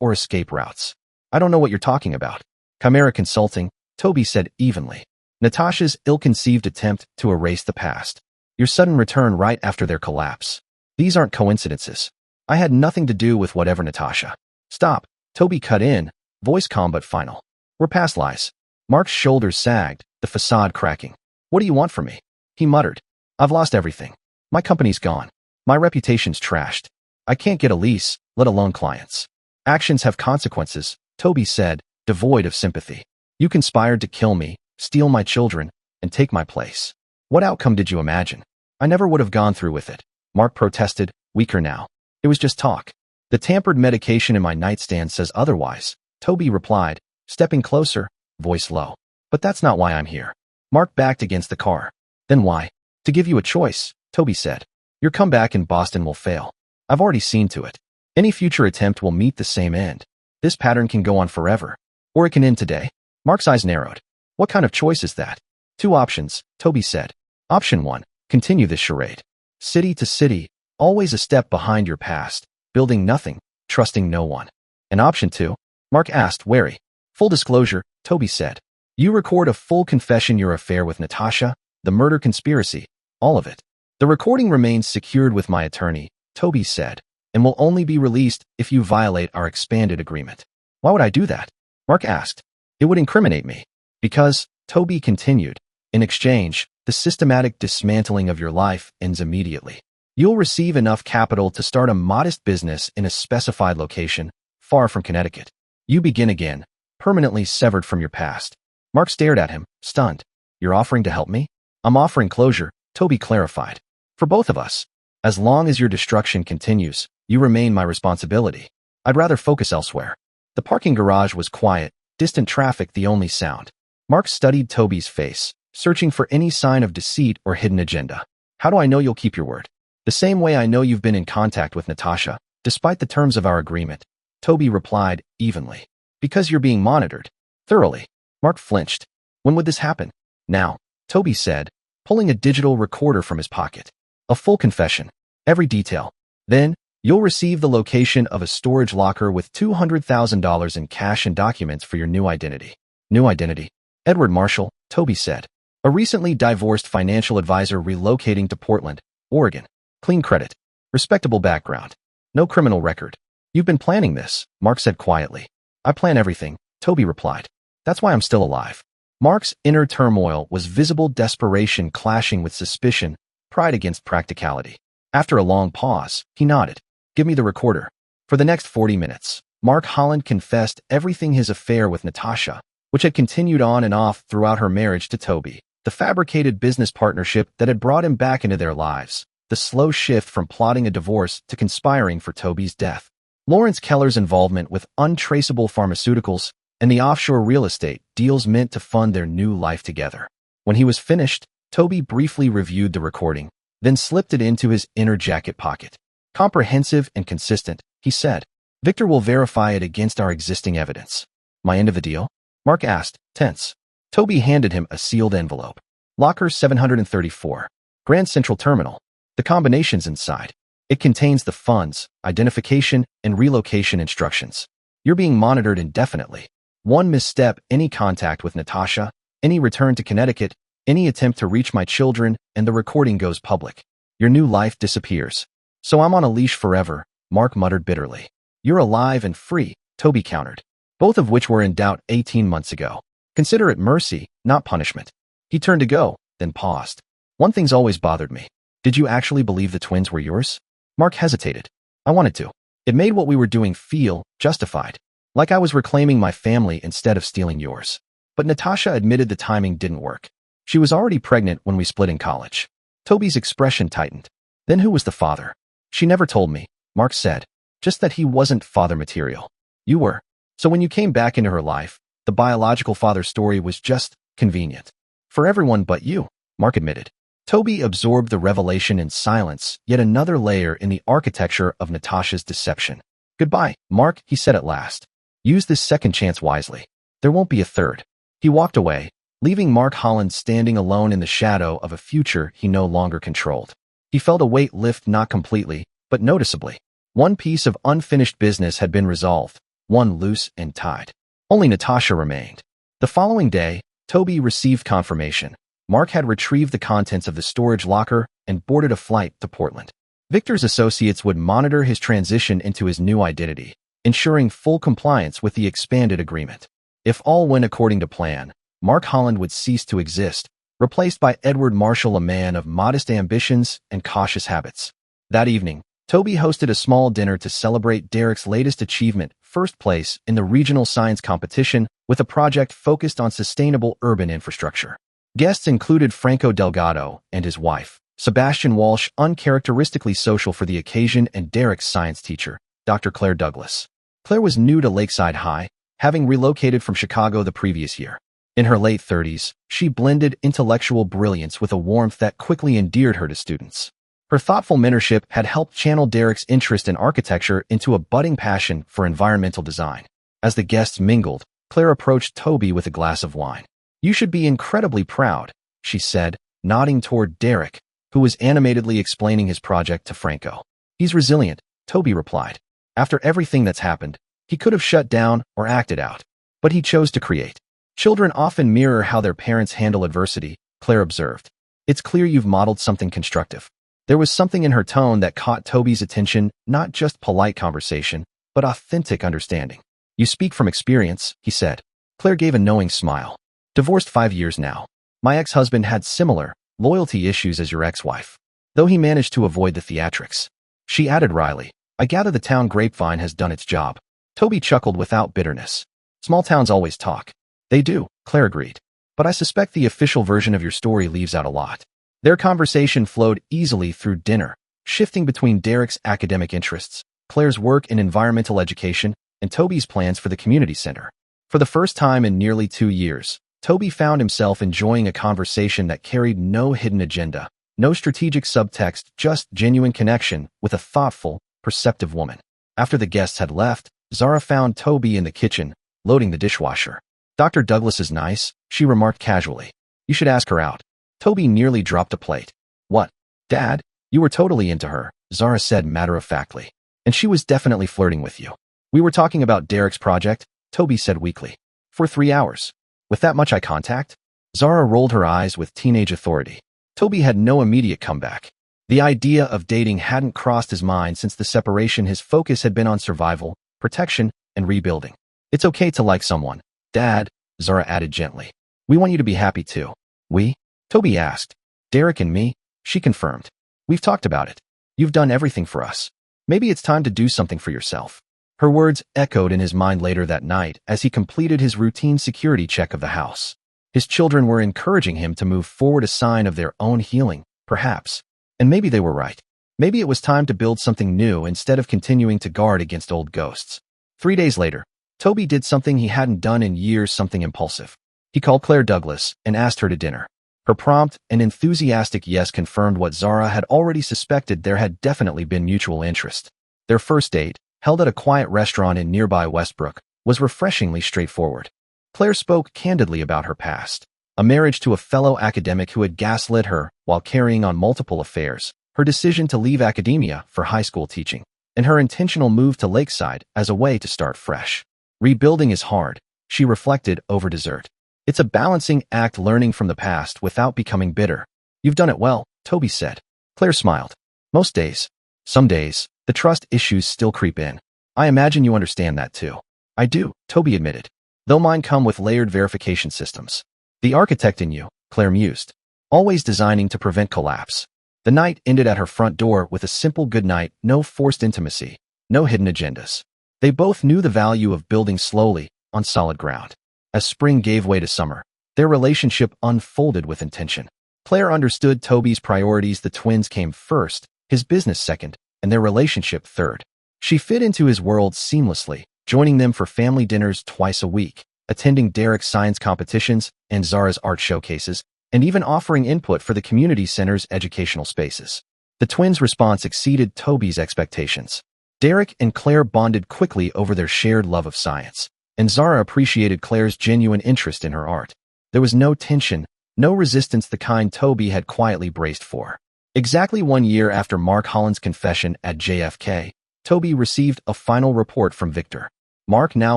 or escape routes. I don't know what you're talking about. Chimera Consulting, Toby said evenly. Natasha's ill-conceived attempt to erase the past. Your sudden return right after their collapse. These aren't coincidences. I had nothing to do with whatever Natasha. Stop. Toby cut in, voice calm but final. We're past lies. Mark's shoulders sagged, the facade cracking. What do you want from me? He muttered. I've lost everything. My company's gone. My reputation's trashed. I can't get a lease, let alone clients. Actions have consequences, Toby said, devoid of sympathy. You conspired to kill me, steal my children, and take my place. What outcome did you imagine? I never would have gone through with it. Mark protested, weaker now. It was just talk. The tampered medication in my nightstand says otherwise, Toby replied, stepping closer, voice low. But that's not why I'm here. Mark backed against the car. Then why? To give you a choice, Toby said. Your comeback in Boston will fail. I've already seen to it. Any future attempt will meet the same end. This pattern can go on forever. Or it can end today. Mark's eyes narrowed. What kind of choice is that? 2 options, Toby said. Option 1, continue this charade. City to city, always a step behind your past, building nothing, trusting no one. And option 2, Mark asked, wary. Full disclosure, Toby said. You record a full confession your affair with Natasha, the murder conspiracy, all of it. The recording remains secured with my attorney, Toby said, and will only be released if you violate our expanded agreement. Why would I do that? Mark asked. It would incriminate me. Because, Toby continued, in exchange, the systematic dismantling of your life ends immediately. You'll receive enough capital to start a modest business in a specified location, far from Connecticut. You begin again, permanently severed from your past. Mark stared at him, stunned. You're offering to help me? I'm offering closure, Toby clarified. For both of us. As long as your destruction continues, you remain my responsibility. I'd rather focus elsewhere. The parking garage was quiet, distant traffic the only sound. Mark studied Toby's face, searching for any sign of deceit or hidden agenda. How do I know you'll keep your word? The same way I know you've been in contact with Natasha, despite the terms of our agreement, Toby replied evenly. Because you're being monitored. Thoroughly. Mark flinched. When would this happen? Now, Toby said, pulling a digital recorder from his pocket. A full confession. Every detail. Then, you'll receive the location of a storage locker with $200,000 in cash and documents for your new identity. New identity. Edward Marshall, Toby said. A recently divorced financial advisor relocating to Portland, Oregon. Clean credit. Respectable background. No criminal record. You've been planning this, Mark said quietly. I plan everything, Toby replied. That's why I'm still alive. Mark's inner turmoil was visible desperation clashing with suspicion, pride against practicality. After a long pause, he nodded. Give me the recorder. For the next 40 minutes, Mark Holland confessed everything his affair with Natasha, which had continued on and off throughout her marriage to Toby, the fabricated business partnership that had brought him back into their lives, the slow shift from plotting a divorce to conspiring for Toby's death, Lawrence Keller's involvement with untraceable pharmaceuticals, and the offshore real estate deals meant to fund their new life together. When he was finished, Toby briefly reviewed the recording, then slipped it into his inner jacket pocket. Comprehensive and consistent, he said. Victor will verify it against our existing evidence. My end of the deal? Mark asked, tense. Toby handed him a sealed envelope. Locker 734. Grand Central Terminal. The combination's inside. It contains the funds, identification, and relocation instructions. You're being monitored indefinitely. One misstep, any contact with Natasha, any return to Connecticut, any attempt to reach my children, and the recording goes public. Your new life disappears. So I'm on a leash forever, Mark muttered bitterly. You're alive and free, Toby countered, both of which were in doubt 18 months ago. Consider it mercy, not punishment. He turned to go, then paused. One thing's always bothered me. Did you actually believe the twins were yours? Mark hesitated. I wanted to. It made what we were doing feel justified. Like I was reclaiming my family instead of stealing yours. But Natasha admitted the timing didn't work. She was already pregnant when we split in college. Toby's expression tightened. Then who was the father? She never told me, Mark said. Just that he wasn't father material. You were. So when you came back into her life, the biological father story was just convenient. For everyone but you, Mark admitted. Toby absorbed the revelation in silence, yet another layer in the architecture of Natasha's deception. Goodbye, Mark, he said at last. Use this second chance wisely. There won't be a third. He walked away, leaving Mark Holland standing alone in the shadow of a future he no longer controlled. He felt a weight lift, not completely, but noticeably. One piece of unfinished business had been resolved, one loose and tied. Only Natasha remained. The following day, Toby received confirmation. Mark had retrieved the contents of the storage locker and boarded a flight to Portland. Victor's associates would monitor his transition into his new identity, ensuring full compliance with the expanded agreement. If all went according to plan, Mark Holland would cease to exist, replaced by Edward Marshall, a man of modest ambitions and cautious habits. That evening, Toby hosted a small dinner to celebrate Derek's latest achievement, first place in the regional science competition with a project focused on sustainable urban infrastructure. Guests included Franco Delgado and his wife, Sebastian Walsh, uncharacteristically social for the occasion, and Derek's science teacher, Dr. Claire Douglas. Claire was new to Lakeside High, having relocated from Chicago the previous year. In her late 30s, she blended intellectual brilliance with a warmth that quickly endeared her to students. Her thoughtful mentorship had helped channel Derek's interest in architecture into a budding passion for environmental design. As the guests mingled, Claire approached Toby with a glass of wine. "You should be incredibly proud," she said, nodding toward Derek, who was animatedly explaining his project to Franco. "He's resilient," Toby replied. "After everything that's happened, he could have shut down or acted out, but he chose to create." "Children often mirror how their parents handle adversity," Claire observed. "It's clear you've modeled something constructive." There was something in her tone that caught Toby's attention, not just polite conversation, but authentic understanding. "You speak from experience," he said. Claire gave a knowing smile. "Divorced 5 years now. My ex-husband had similar loyalty issues as your ex-wife, though he managed to avoid the theatrics." She added wryly, "I gather the town grapevine has done its job." Toby chuckled without bitterness. "Small towns always talk." "They do," Claire agreed. "But I suspect the official version of your story leaves out a lot." Their conversation flowed easily through dinner, shifting between Derek's academic interests, Claire's work in environmental education, and Toby's plans for the community center. For the first time in nearly 2 years, Toby found himself enjoying a conversation that carried no hidden agenda, no strategic subtext, just genuine connection with a thoughtful, perceptive woman. After the guests had left, Zara found Toby in the kitchen, loading the dishwasher. "Dr. Douglas is nice," she remarked casually. "You should ask her out." Toby nearly dropped a plate. "What? Dad? You were totally into her," Zara said matter-of-factly. "And she was definitely flirting with you." "We were talking about Derek's project," Toby said weakly. "For 3 hours. With that much eye contact?" Zara rolled her eyes with teenage authority. Toby had no immediate comeback. The idea of dating hadn't crossed his mind since the separation. His focus had been on survival, protection, and rebuilding. "It's okay to like someone, Dad," Zara added gently. "We want you to be happy too." "We?" Toby asked. "Derek and me," she confirmed. "We've talked about it. You've done everything for us. Maybe it's time to do something for yourself." Her words echoed in his mind later that night as he completed his routine security check of the house. His children were encouraging him to move forward, a sign of their own healing, perhaps. And maybe they were right. Maybe it was time to build something new instead of continuing to guard against old ghosts. 3 days later, Toby did something he hadn't done in years, something impulsive. He called Claire Douglas and asked her to dinner. Her prompt and enthusiastic yes confirmed what Zara had already suspected: there had definitely been mutual interest. Their first date, held at a quiet restaurant in nearby Westbrook, was refreshingly straightforward. Claire spoke candidly about her past, a marriage to a fellow academic who had gaslit her while carrying on multiple affairs, her decision to leave academia for high school teaching, and her intentional move to Lakeside as a way to start fresh. "Rebuilding is hard," she reflected over dessert. "It's a balancing act, learning from the past without becoming bitter." "You've done it well," Toby said. Claire smiled. "Most days. Some days, the trust issues still creep in. I imagine you understand that too." "I do," Toby admitted. "Though mine come with layered verification systems." "The architect in you," Claire mused. "Always designing to prevent collapse." The night ended at her front door with a simple goodnight, no forced intimacy, no hidden agendas. They both knew the value of building slowly, on solid ground. As spring gave way to summer, their relationship unfolded with intention. Claire understood Toby's priorities. The twins came first, his business second, and their relationship third. She fit into his world seamlessly, joining them for family dinners twice a week, attending Derek's science competitions and Zara's art showcases, and even offering input for the community center's educational spaces. The twins' response exceeded Toby's expectations. Derek and Claire bonded quickly over their shared love of science, and Zara appreciated Claire's genuine interest in her art. There was no tension, no resistance, the kind Toby had quietly braced for. Exactly 1 year after Mark Holland's confession at JFK, Toby received a final report from Victor. Mark, now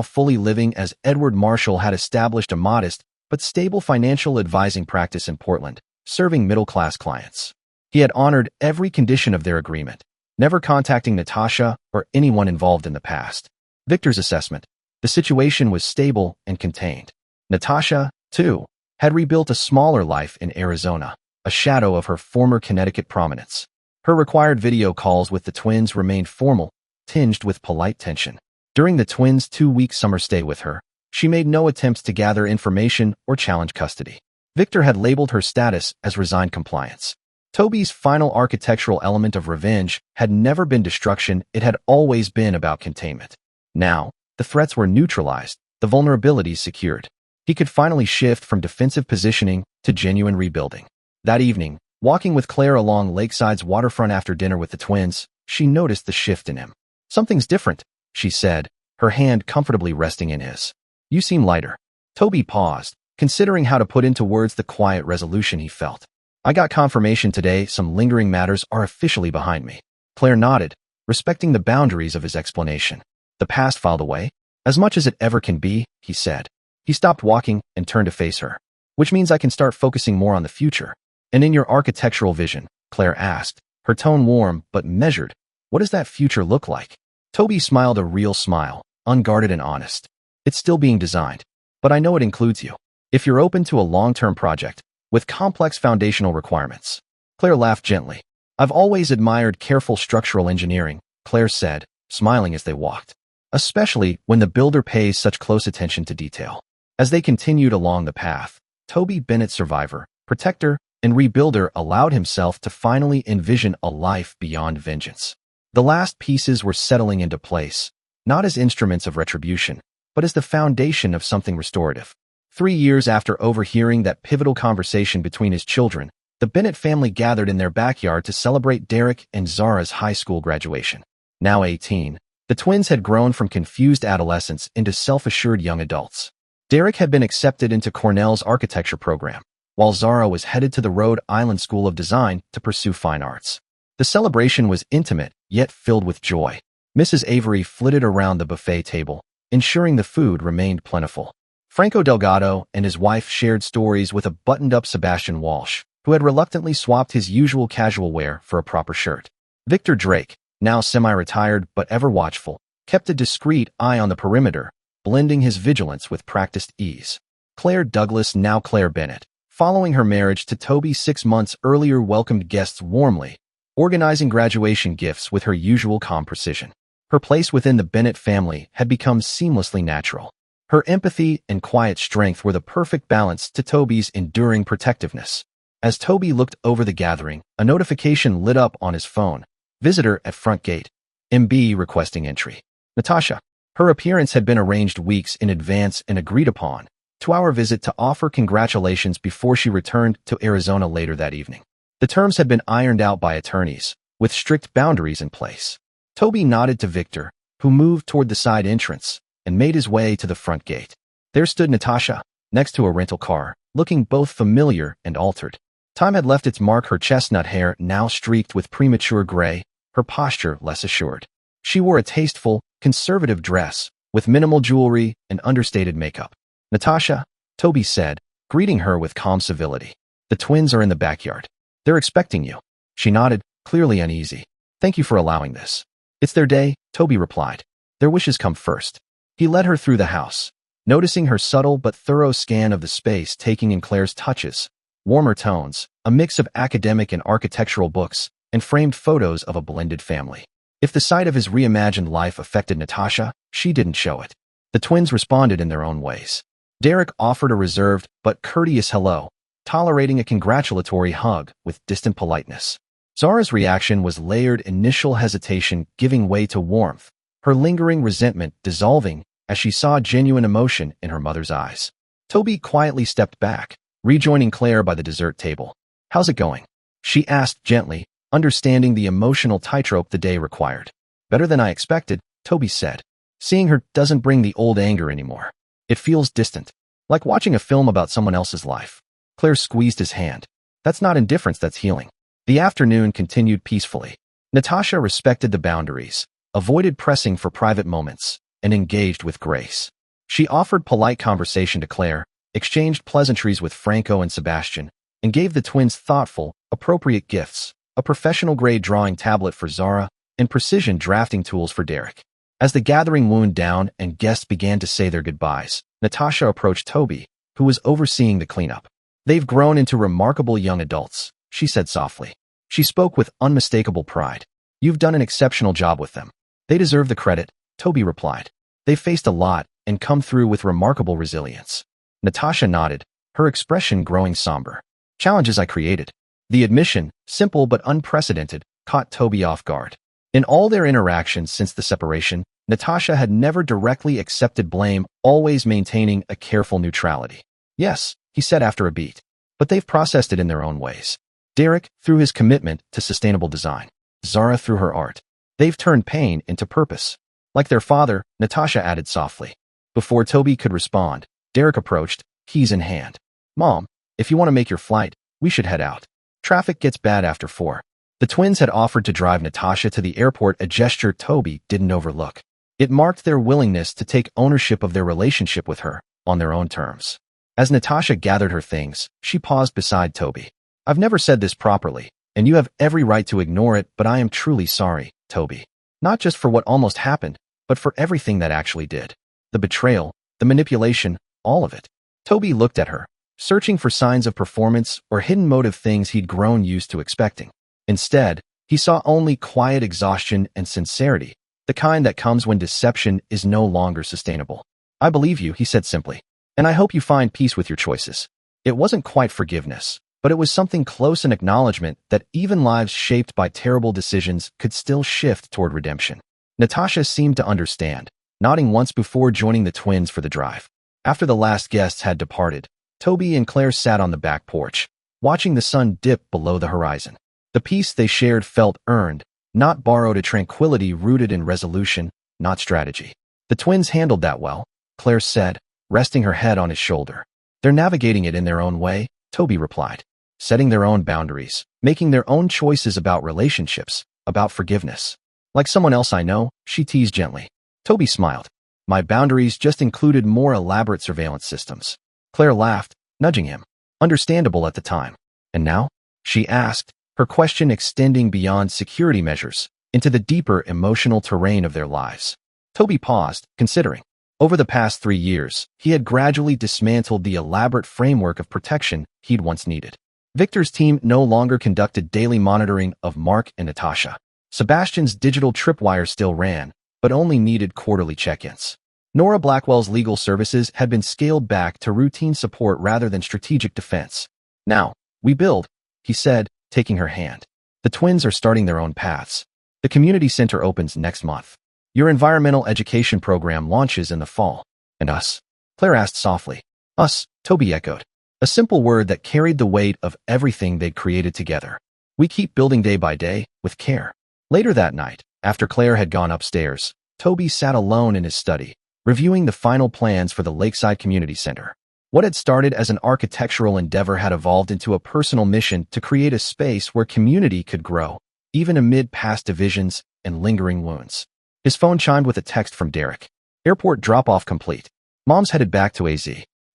fully living as Edward Marshall, had established a modest but stable financial advising practice in Portland, serving middle-class clients. He had honored every condition of their agreement, never contacting Natasha or anyone involved in the past. Victor's assessment: the situation was stable and contained. Natasha, too, had rebuilt a smaller life in Arizona, a shadow of her former Connecticut prominence. Her required video calls with the twins remained formal, tinged with polite tension. During the twins' 2-week summer stay with her, she made no attempts to gather information or challenge custody. Victor had labeled her status as resigned compliance. Toby's final architectural element of revenge had never been destruction, it had always been about containment. Now, the threats were neutralized, the vulnerabilities secured. He could finally shift from defensive positioning to genuine rebuilding. That evening, walking with Claire along Lakeside's waterfront after dinner with the twins, she noticed the shift in him. "Something's different," she said, her hand comfortably resting in his. "You seem lighter." Toby paused, considering how to put into words the quiet resolution he felt. "I got confirmation today some lingering matters are officially behind me." Claire nodded, respecting the boundaries of his explanation. "The past filed away? As much as it ever can be," he said. He stopped walking and turned to face her. "Which means I can start focusing more on the future." "And in your architectural vision," Claire asked, her tone warm but measured, "what does that future look like?" Toby smiled a real smile, unguarded and honest. "It's still being designed, but I know it includes you. If you're open to a long-term project with complex foundational requirements." Claire laughed gently. "I've always admired careful structural engineering," Claire said, smiling as they walked. "Especially when the builder pays such close attention to detail." As they continued along the path, Toby Bennett, survivor, protector, and rebuilder, allowed himself to finally envision a life beyond vengeance. The last pieces were settling into place, not as instruments of retribution, but as the foundation of something restorative. 3 years after overhearing that pivotal conversation between his children, the Bennett family gathered in their backyard to celebrate Derek and Zara's high school graduation. Now 18, the twins had grown from confused adolescents into self-assured young adults. Derek had been accepted into Cornell's architecture program, while Zara was headed to the Rhode Island School of Design to pursue fine arts. The celebration was intimate, yet filled with joy. Mrs. Avery flitted around the buffet table, ensuring the food remained plentiful. Franco Delgado and his wife shared stories with a buttoned-up Sebastian Walsh, who had reluctantly swapped his usual casual wear for a proper shirt. Victor Drake, now semi-retired but ever watchful, kept a discreet eye on the perimeter, blending his vigilance with practiced ease. Claire Douglas, now Claire Bennett, following her marriage to Toby 6 months earlier, welcomed guests warmly, organizing graduation gifts with her usual calm precision. Her place within the Bennett family had become seamlessly natural. Her empathy and quiet strength were the perfect balance to Toby's enduring protectiveness. As Toby looked over the gathering, a notification lit up on his phone. "Visitor at front gate. MB requesting entry. Natasha." Her appearance had been arranged weeks in advance and agreed upon. 2-hour visit to offer congratulations before she returned to Arizona later that evening. The terms had been ironed out by attorneys, with strict boundaries in place. Toby nodded to Victor, who moved toward the side entrance and made his way to the front gate. There stood Natasha, next to a rental car, looking both familiar and altered. Time had left its mark, her chestnut hair now streaked with premature gray, her posture less assured. She wore a tasteful, conservative dress, with minimal jewelry and understated makeup. "Natasha," Toby said, greeting her with calm civility. "The twins are in the backyard. They're expecting you." She nodded, clearly uneasy. "Thank you for allowing this." "It's their day," Toby replied. "Their wishes come first." He led her through the house, noticing her subtle but thorough scan of the space, taking in Claire's touches, warmer tones, a mix of academic and architectural books, and framed photos of a blended family. If the sight of his reimagined life affected Natasha, she didn't show it. The twins responded in their own ways. Derek offered a reserved but courteous hello, tolerating a congratulatory hug with distant politeness. Zara's reaction was layered, initial hesitation giving way to warmth, her lingering resentment dissolving as she saw genuine emotion in her mother's eyes. Toby quietly stepped back, rejoining Claire by the dessert table. "How's it going?" she asked gently, understanding the emotional tightrope the day required. Better than I expected, Toby said. Seeing her doesn't bring the old anger anymore. It feels distant, like watching a film about someone else's life. Claire squeezed his hand. That's not indifference, that's healing. The afternoon continued peacefully. Natasha respected the boundaries, avoided pressing for private moments, and engaged with grace. She offered polite conversation to Claire, exchanged pleasantries with Franco and Sebastian, and gave the twins thoughtful, appropriate gifts, a professional-grade drawing tablet for Zara, and precision drafting tools for Derek. As the gathering wound down and guests began to say their goodbyes, Natasha approached Toby, who was overseeing the cleanup. They've grown into remarkable young adults, she said softly. She spoke with unmistakable pride. You've done an exceptional job with them. They deserve the credit, Toby replied. They've faced a lot and come through with remarkable resilience. Natasha nodded, her expression growing somber. Challenges I created. The admission, simple but unprecedented, caught Toby off guard. In all their interactions since the separation, Natasha had never directly accepted blame, always maintaining a careful neutrality. Yes, he said after a beat, but they've processed it in their own ways. Derek, through his commitment to sustainable design. Zara, through her art. They've turned pain into purpose. Like their father, Natasha added softly. Before Toby could respond, Derek approached, keys in hand. Mom, if you want to make your flight, we should head out. Traffic gets bad after 4. The twins had offered to drive Natasha to the airport, a gesture Toby didn't overlook. It marked their willingness to take ownership of their relationship with her, on their own terms. As Natasha gathered her things, she paused beside Toby. I've never said this properly, and you have every right to ignore it, but I am truly sorry, Toby. Not just for what almost happened, but for everything that actually did. The betrayal, the manipulation, all of it. Toby looked at her, searching for signs of performance or hidden motive, things he'd grown used to expecting. Instead, he saw only quiet exhaustion and sincerity, the kind that comes when deception is no longer sustainable. I believe you, he said simply, and I hope you find peace with your choices. It wasn't quite forgiveness, but it was something close, an acknowledgement that even lives shaped by terrible decisions could still shift toward redemption. Natasha seemed to understand, nodding once before joining the twins for the drive. After the last guests had departed, Toby and Claire sat on the back porch, watching the sun dip below the horizon. The peace they shared felt earned, not borrowed, a tranquility rooted in resolution, not strategy. The twins handled that well, Claire said, resting her head on his shoulder. They're navigating it in their own way, Toby replied. Setting their own boundaries, making their own choices about relationships, about forgiveness. Like someone else I know, she teased gently. Toby smiled. My boundaries just included more elaborate surveillance systems. Claire laughed, nudging him. Understandable at the time. And now? She asked, her question extending beyond security measures, into the deeper emotional terrain of their lives. Toby paused, considering. Over the past 3 years, he had gradually dismantled the elaborate framework of protection he'd once needed. Victor's team no longer conducted daily monitoring of Mark and Natasha. Sebastian's digital tripwire still ran, but only needed quarterly check-ins. Nora Blackwell's legal services had been scaled back to routine support rather than strategic defense. Now, we build, he said, taking her hand. The twins are starting their own paths. The community center opens next month. Your environmental education program launches in the fall. And us? Claire asked softly. Us, Toby echoed. A simple word that carried the weight of everything they'd created together. We keep building day by day, with care. Later that night, after Claire had gone upstairs, Toby sat alone in his study, reviewing the final plans for the Lakeside Community Center. What had started as an architectural endeavor had evolved into a personal mission to create a space where community could grow, even amid past divisions and lingering wounds. His phone chimed with a text from Derek. Airport drop-off complete. Mom's headed back to AZ.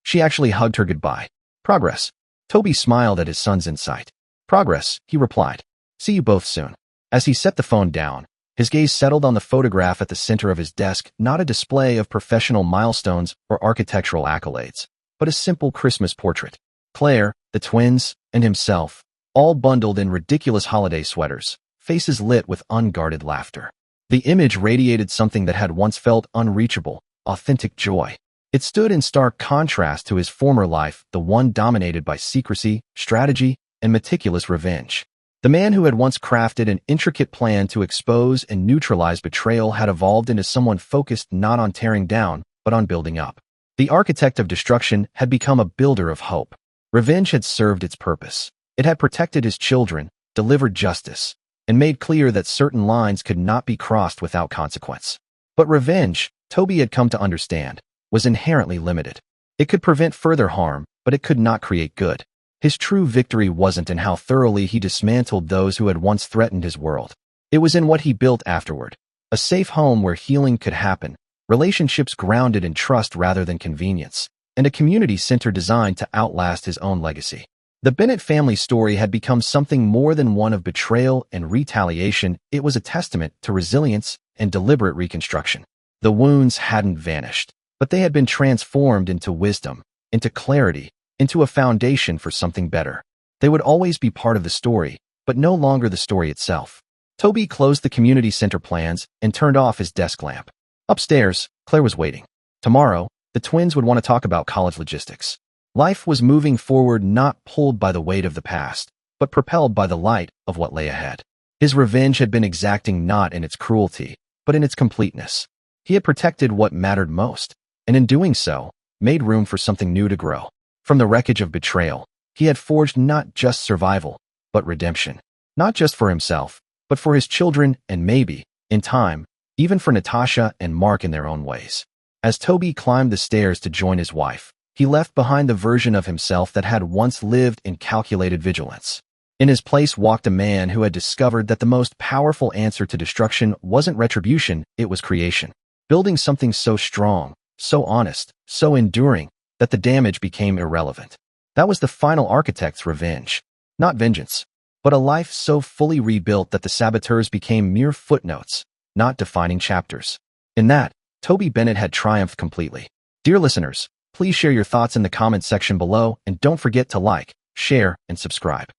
She actually hugged her goodbye. Progress. Toby smiled at his son's insight. Progress, he replied. See you both soon. As he set the phone down, his gaze settled on the photograph at the center of his desk, not a display of professional milestones or architectural accolades, but a simple Christmas portrait. Claire, the twins, and himself, all bundled in ridiculous holiday sweaters, faces lit with unguarded laughter. The image radiated something that had once felt unreachable, authentic joy. It stood in stark contrast to his former life, the one dominated by secrecy, strategy, and meticulous revenge. The man who had once crafted an intricate plan to expose and neutralize betrayal had evolved into someone focused not on tearing down, but on building up. The architect of destruction had become a builder of hope. Revenge had served its purpose. It had protected his children, delivered justice, and made clear that certain lines could not be crossed without consequence. But revenge, Toby had come to understand, was inherently limited. It could prevent further harm, but it could not create good. His true victory wasn't in how thoroughly he dismantled those who had once threatened his world. It was in what he built afterward. A safe home where healing could happen, relationships grounded in trust rather than convenience, and a community center designed to outlast his own legacy. The Bennett family story had become something more than one of betrayal and retaliation. It was a testament to resilience and deliberate reconstruction. The wounds hadn't vanished, but they had been transformed into wisdom, into clarity, into a foundation for something better. They would always be part of the story, but no longer the story itself. Toby closed the community center plans and turned off his desk lamp. Upstairs, Claire was waiting. Tomorrow, the twins would want to talk about college logistics. Life was moving forward, not pulled by the weight of the past, but propelled by the light of what lay ahead. His revenge had been exacting not in its cruelty, but in its completeness. He had protected what mattered most, and in doing so, made room for something new to grow. From the wreckage of betrayal, he had forged not just survival, but redemption. Not just for himself, but for his children and maybe, in time, even for Natasha and Mark in their own ways. As Toby climbed the stairs to join his wife, he left behind the version of himself that had once lived in calculated vigilance. In his place walked a man who had discovered that the most powerful answer to destruction wasn't retribution, it was creation. Building something so strong, so honest, so enduring, that the damage became irrelevant. That was the final architect's revenge. Not vengeance, but a life so fully rebuilt that the saboteurs became mere footnotes, not defining chapters. In that, Toby Bennett had triumphed completely. Dear listeners, please share your thoughts in the comments section below and don't forget to like, share, and subscribe.